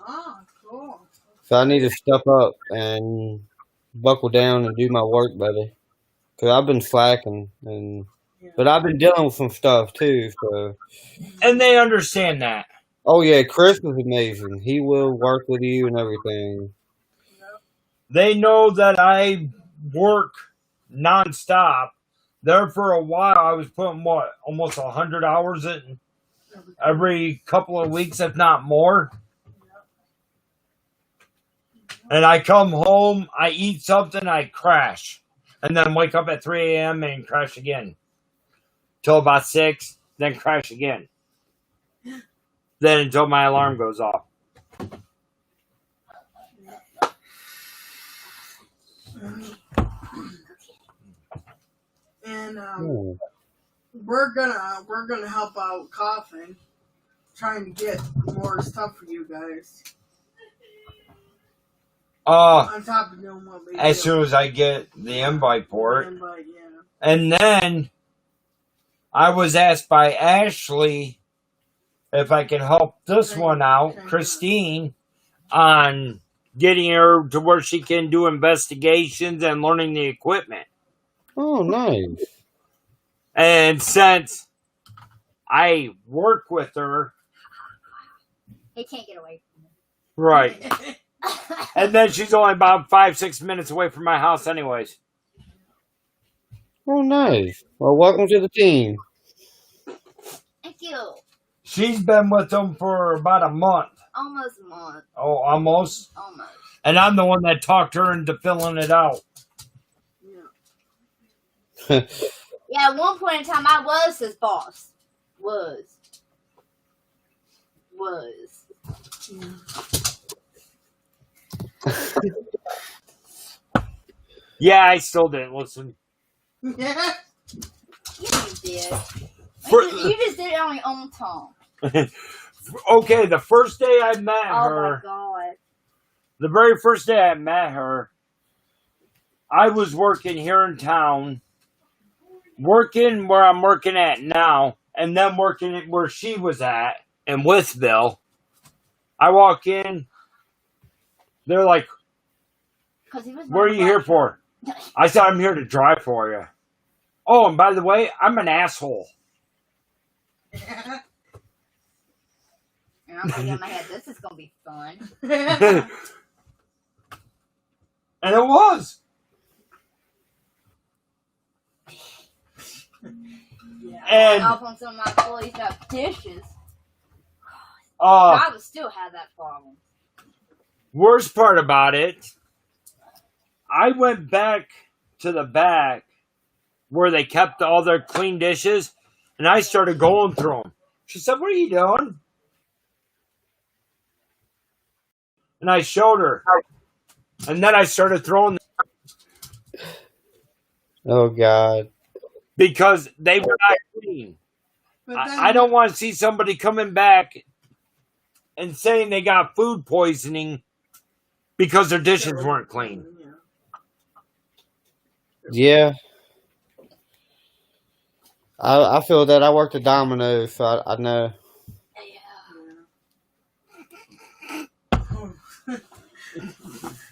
Oh, cool. So I need to step up and buckle down and do my work better. Because I've been slacking. But I've been dealing with some stuff, too. So. And they understand that. Oh, yeah. Chris is amazing. He will work with you and everything. They know that I work nonstop. There for a while, I was putting, almost 100 hours in every couple of weeks, if not more. And I come home, I eat something, I crash. And then wake up at 3 a.m. and crash again. Till about 6, then crash again. Then until my alarm goes off. And we're gonna help out Coffin, trying to get more stuff for you guys. On top of doing what we As do. soon as I get the invite for it. Invite, yeah. And then I was asked by Ashley if I can help this one out, Christine, on getting her to where she can do investigations and learning the equipment. Oh, nice. And since I work with her, He can't get away from me. right. And then she's only about 5-6 minutes away from my house anyways. Oh, nice. Well, welcome to the team. Thank you. She's been with them for about a month. Almost a month. Oh, almost? Almost. And I'm the one that talked her into filling it out. Yeah, at one point in time, I was his boss. Was. Yeah, I still didn't listen. Yeah. You did. For- You just did it on your own tongue. Okay, the first day I met Oh her, my god. the very first day I met her, I was working here in town, working where I'm working at now, and then working at where she was at in Withville. I walk in, they're like, "What are you here for?" I said, "I'm here to drive for you." Oh, and by the way, I'm an asshole. And I'm thinking in my head, this is gonna be fun. And it was. And Off on some of my employees got dishes. uh, I would still have that problem. worst part about it, I went back to the back where they kept all their clean dishes, and I started going through them. She said, "What are you doing?" And I showed her. And then I started throwing them. Oh, God. because they were not clean. But then, I don't want to see somebody coming back and saying they got food poisoning because their dishes weren't clean. Yeah. I feel that. I worked at Domino's, so I know.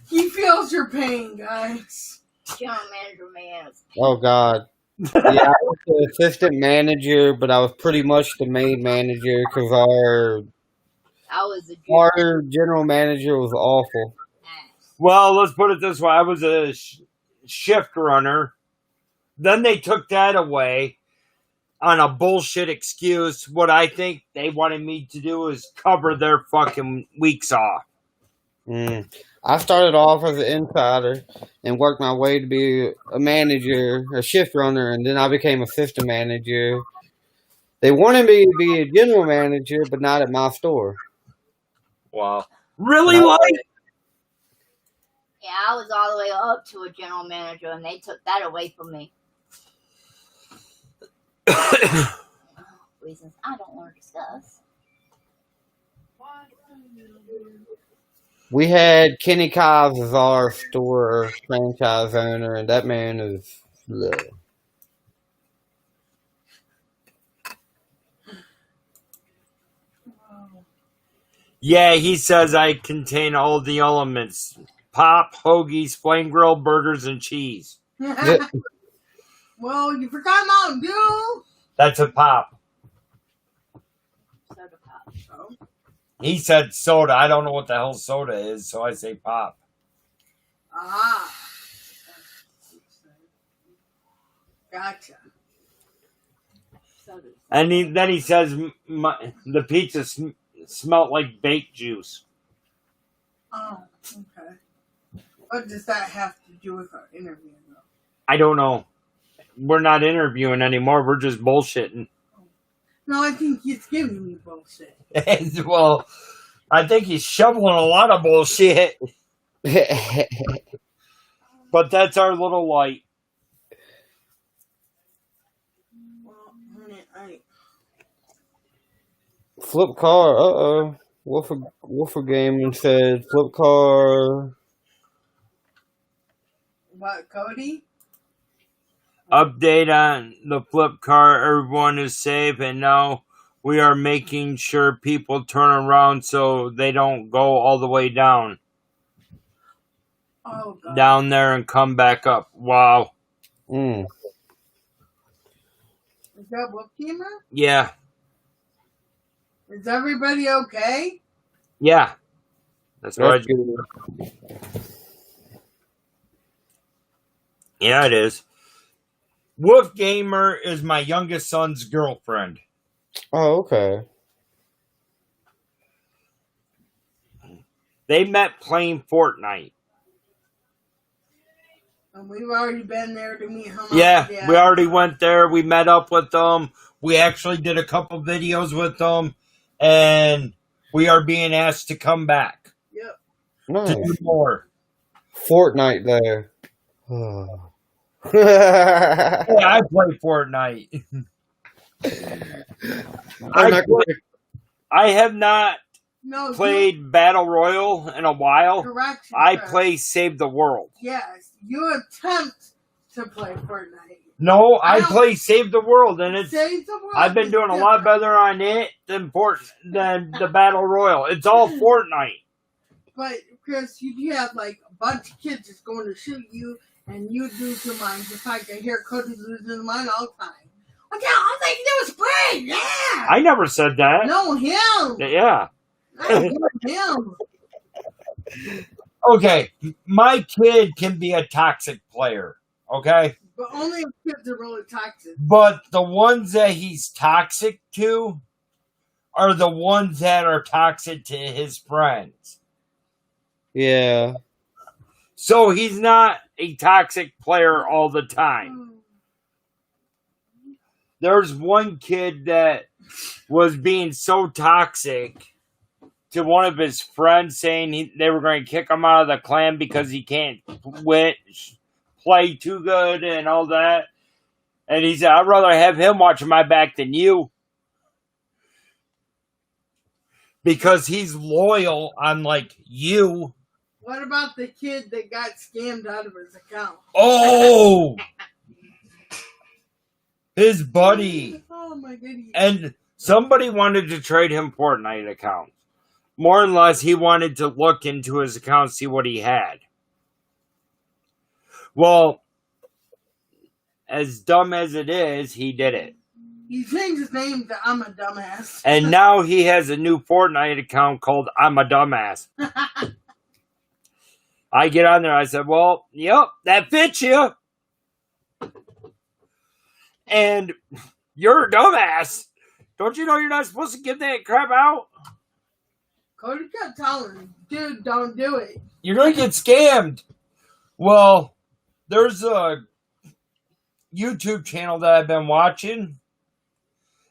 He feels your pain, guys. General manager, man. Oh, God. Yeah, I was the assistant manager, but I was pretty much the main manager because I was a our general manager was awful. Well, let's put it this way. I was a shift runner. Then they took that away on a bullshit excuse. What I think they wanted me to do is cover their fucking weeks off. I started off as an insider and worked my way to be a manager, a shift runner, and then I became assistant manager. They wanted me to be a general manager, but not at my store. Wow. Really, like? Yeah, I was all the way up to a general manager, and they took that away from me. Reasons I don't want to discuss. We had Kenny Cobbs as our store franchise owner, and that man is... Bleh. Yeah, he says I contain all the elements. Pop, hoagies, flame grilled burgers, and cheese. Well, you forgot Mountain Dew. That's a pop. Soda pop. Oh. He said soda. I don't know what the hell soda is, so I say pop. Ah. Gotcha. Soda. And then he says the pizza smelled like baked juice. Oh, okay. What does that have to do with our interview, though? I don't know. We're not interviewing anymore. We're just bullshitting. No, I think he's giving me bullshit. Well, I think he's shoveling a lot of bullshit. But that's our little light. Well, honey, Flip car, uh-oh. Wolfer Gaming said, flip car. What, Cody? Update on the flip car. Everyone is safe, and now we are making sure people turn around so they don't go all the way down. Oh, God. Down there and come back up. Wow. Mm. Is that Wolf Gamer? Yeah. Is everybody okay? Yeah. That's what That's good. Yeah, it is. Wolf Gamer is my youngest son's girlfriend. Oh, okay. They met playing Fortnite. And we've already been there to meet him. Yeah, we already went there. We met up with them. We actually did a couple videos with them. And we are being asked to come back. Yep. Nice. To do more. Fortnite there. Yeah, I play Fortnite. I have not played Battle Royale in a while. Correction. I play Save the World. Yes, you attempt to play Fortnite. No, I play Save the World, and it's. Save the World. I've been doing a lot better on it than the Battle Royale. It's all Fortnite. But Chris, you have like a bunch of kids that's going to shoot you, and you lose your mind. Just like I hear Cody losing his mind all the time. Okay, all they can do is play. Yeah. I never said that. No, him. Yeah. Him. Okay, my kid can be a toxic player. Okay. But only if kids are really toxic. But the ones that he's toxic to are the ones that are toxic to his friends. Yeah. So he's not a toxic player all the time. There's one kid that was being so toxic to one of his friends, saying they were going to kick him out of the clan because he can't play too good and all that. And he said, I'd rather have him watching my back than you. Because he's loyal, unlike you. What about the kid that got scammed out of his account? Oh! His buddy. Oh my goodness. And somebody wanted to trade him Fortnite accounts. More or less, he wanted to look into his account, see what he had. Well, as dumb as it is, he did it. He changed his name to I'm a Dumbass. And now he has a new Fortnite account called I'm a Dumbass. I get on there, I said, well, yep, that fits you. And you're a dumbass. Don't you know you're not supposed to give that crap out? Cody kept telling him, dude, don't do it. You're going to get scammed. Well, there's a YouTube channel that I've been watching.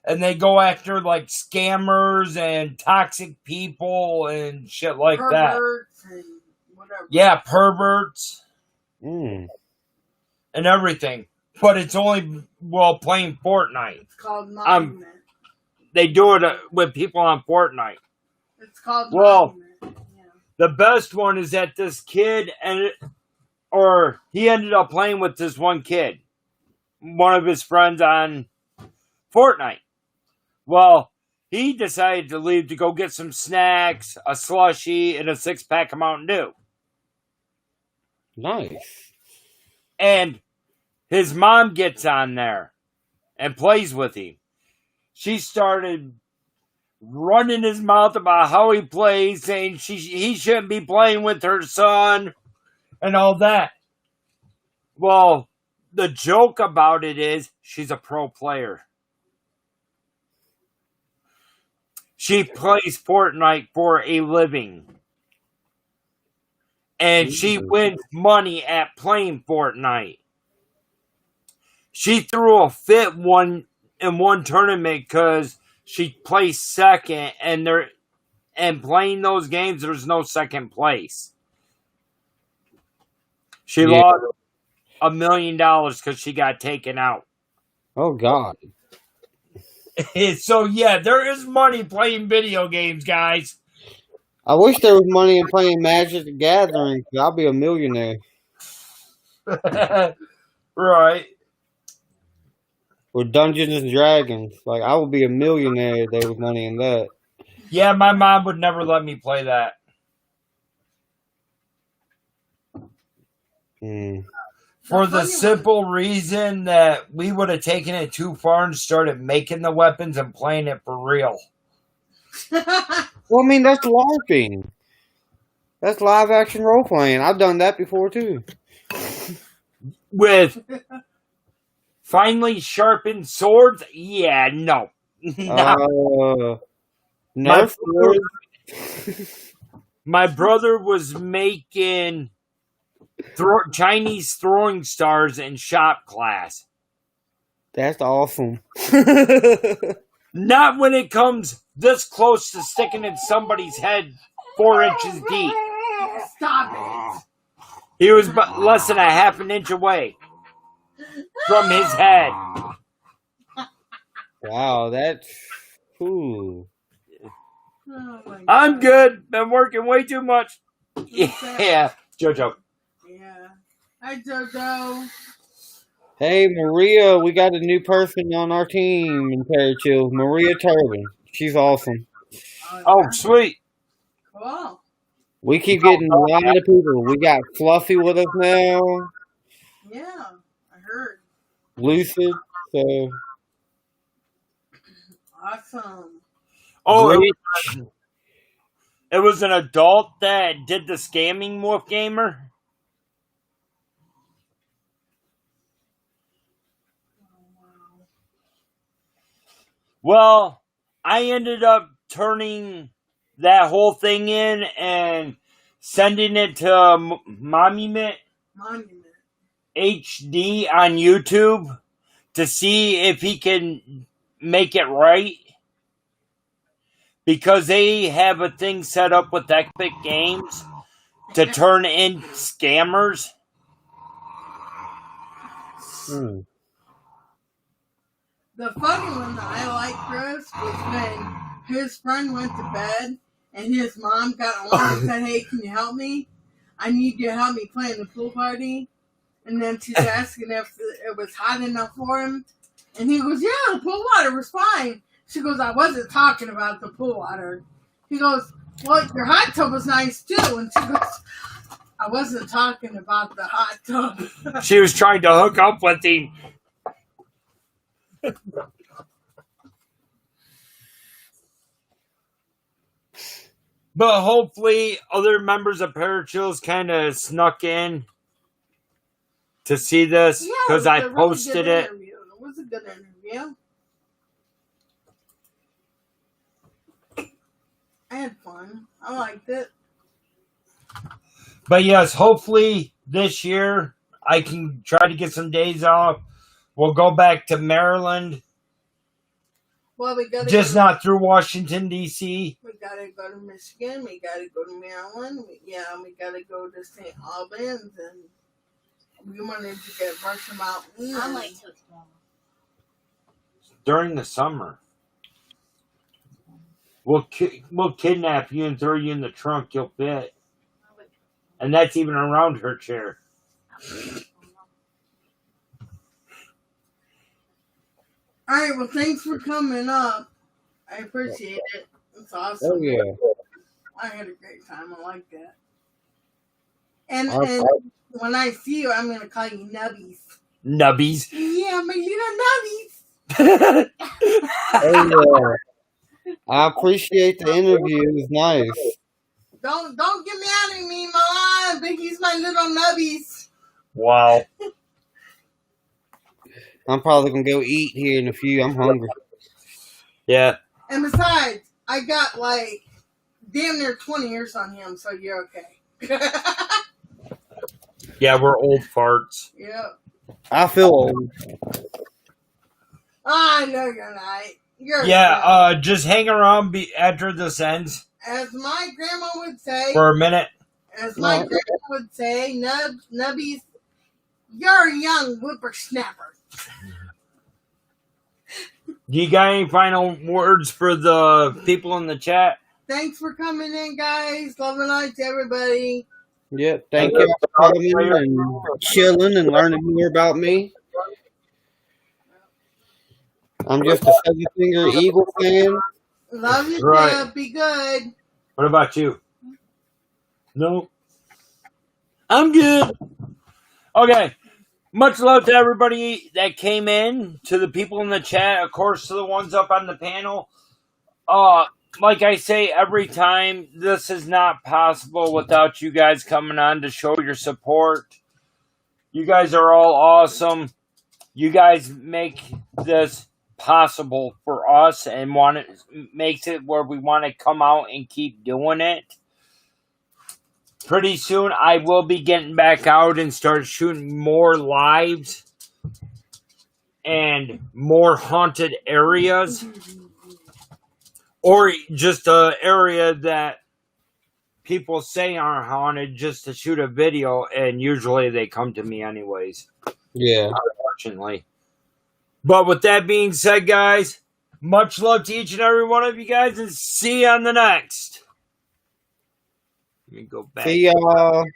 And they go after like scammers and toxic people and shit like Perverts that. And whatever. Yeah, perverts. Mm. And everything. But it's only, well, playing Fortnite. It's called monument. They do it with people on Fortnite. It's called Well, monument. Yeah. the best one is that this kid, he ended up playing with this one kid. One of his friends on Fortnite. Well, he decided to leave to go get some snacks, a slushie, and a 6-pack of Mountain Dew. Nice. And his mom gets on there and plays with him. She started running his mouth about how he plays, saying he shouldn't be playing with her son and all that. Well, the joke about it is she's a pro player. She plays Fortnite for a living. And she wins money at playing Fortnite. She threw a fit in one tournament because she placed second, and playing those games, there's no second place. She lost $1 million because she got taken out. Oh, God. So, yeah, there is money playing video games, guys. I wish there was money in playing Magic the Gathering. I'll be a millionaire. Right. Or Dungeons and Dragons. Like, I would be a millionaire if there was money in that. Yeah, my mom would never let me play that. For the simple reason that we would have taken it too far and started making the weapons and playing it for real. Well, I mean, that's LARPing. That's live action role playing. I've done that before, too. With finely sharpened swords? Yeah, no. No. My brother was making Chinese throwing stars in shop class. That's awesome. Not when it comes this close to sticking in somebody's head 4 inches deep. Stop it. He was less than a half an inch away from his head. Wow, that's... Ooh. Oh I'm good. Been working way too much. Yeah, JoJo. Yeah. Hi, JoJo. Hey, Maria, we got a new person on our team in Parachill. Maria Turbin. She's awesome. Oh, sweet. Cool. We keep getting a lot of people. We got Fluffy with us now. Yeah, I heard. Lucid. So. Awesome. Oh, it was an adult that did the scamming Wolf Gamer? Well, I ended up turning that whole thing in and sending it to Monument HD on YouTube to see if he can make it right. Because they have a thing set up with Epic Games to turn in scammers. The funny one that I like, Chris, was when his friend went to bed and his mom got along and said, "Hey, can you help me? I need you to help me plan the pool party." And then she's asking if it was hot enough for him. And he goes, "Yeah, the pool water was fine." She goes, "I wasn't talking about the pool water." He goes, "Well, your hot tub was nice too." And she goes, "I wasn't talking about the hot tub." She was trying to hook up with him. But hopefully other members of Parachills kind of snuck in to see this because I posted it. It was a good interview. I had fun. I liked it. But yes, hopefully this year I can try to get some days off. We'll go back to Maryland. Well, we gotta Just not through Washington, D.C. We gotta go to Michigan. We gotta go to Maryland. We gotta go to St. Albans, and we wanted to get Russian Mountain. I'm like to explore. During the summer. We'll kidnap you and throw you in the trunk. You'll fit. And that's even around her chair. All right, well, thanks for coming up. I appreciate it. It's awesome. Oh yeah. I had a great time. I like that. And when I see you, I'm going to call you Nubbies. Nubbies. Yeah, my little Nubbies. Oh yeah. I appreciate the interview. It was nice. Don't get mad at me, Mama, but he's my little Nubbies. Wow. I'm probably gonna go eat here in a few. I'm hungry. Yeah. And besides, I got like damn near 20 years on him, so you're okay. Yeah, we're old farts. Yeah. I feel old. I know you're not. You're just hang around after this ends as my grandma would say. for a minute. As my grandma would say, Nubbies, you're a young whippersnapper. You got any final words for the people in the chat? Thanks for coming in, guys. Love and light to everybody. Yeah, thank you for coming and chilling and learning more about me. I'm just a Seven Finger Eagle fan. Love you, Right. Deb. Be good. What about you? No. I'm good. Okay. Much love to everybody that came in, to the people in the chat, of course, to the ones up on the panel. Like I say every time, this is not possible without you guys coming on to show your support. You guys are all awesome. You guys make this possible for us and makes it where we want to come out and keep doing it. Pretty soon, I will be getting back out and start shooting more lives and more haunted areas, or just an area that people say aren't haunted, just to shoot a video, and usually they come to me anyways. Yeah. Unfortunately. But with that being said, guys, much love to each and every one of you guys, and see you on the next. Let me go back. See y'all.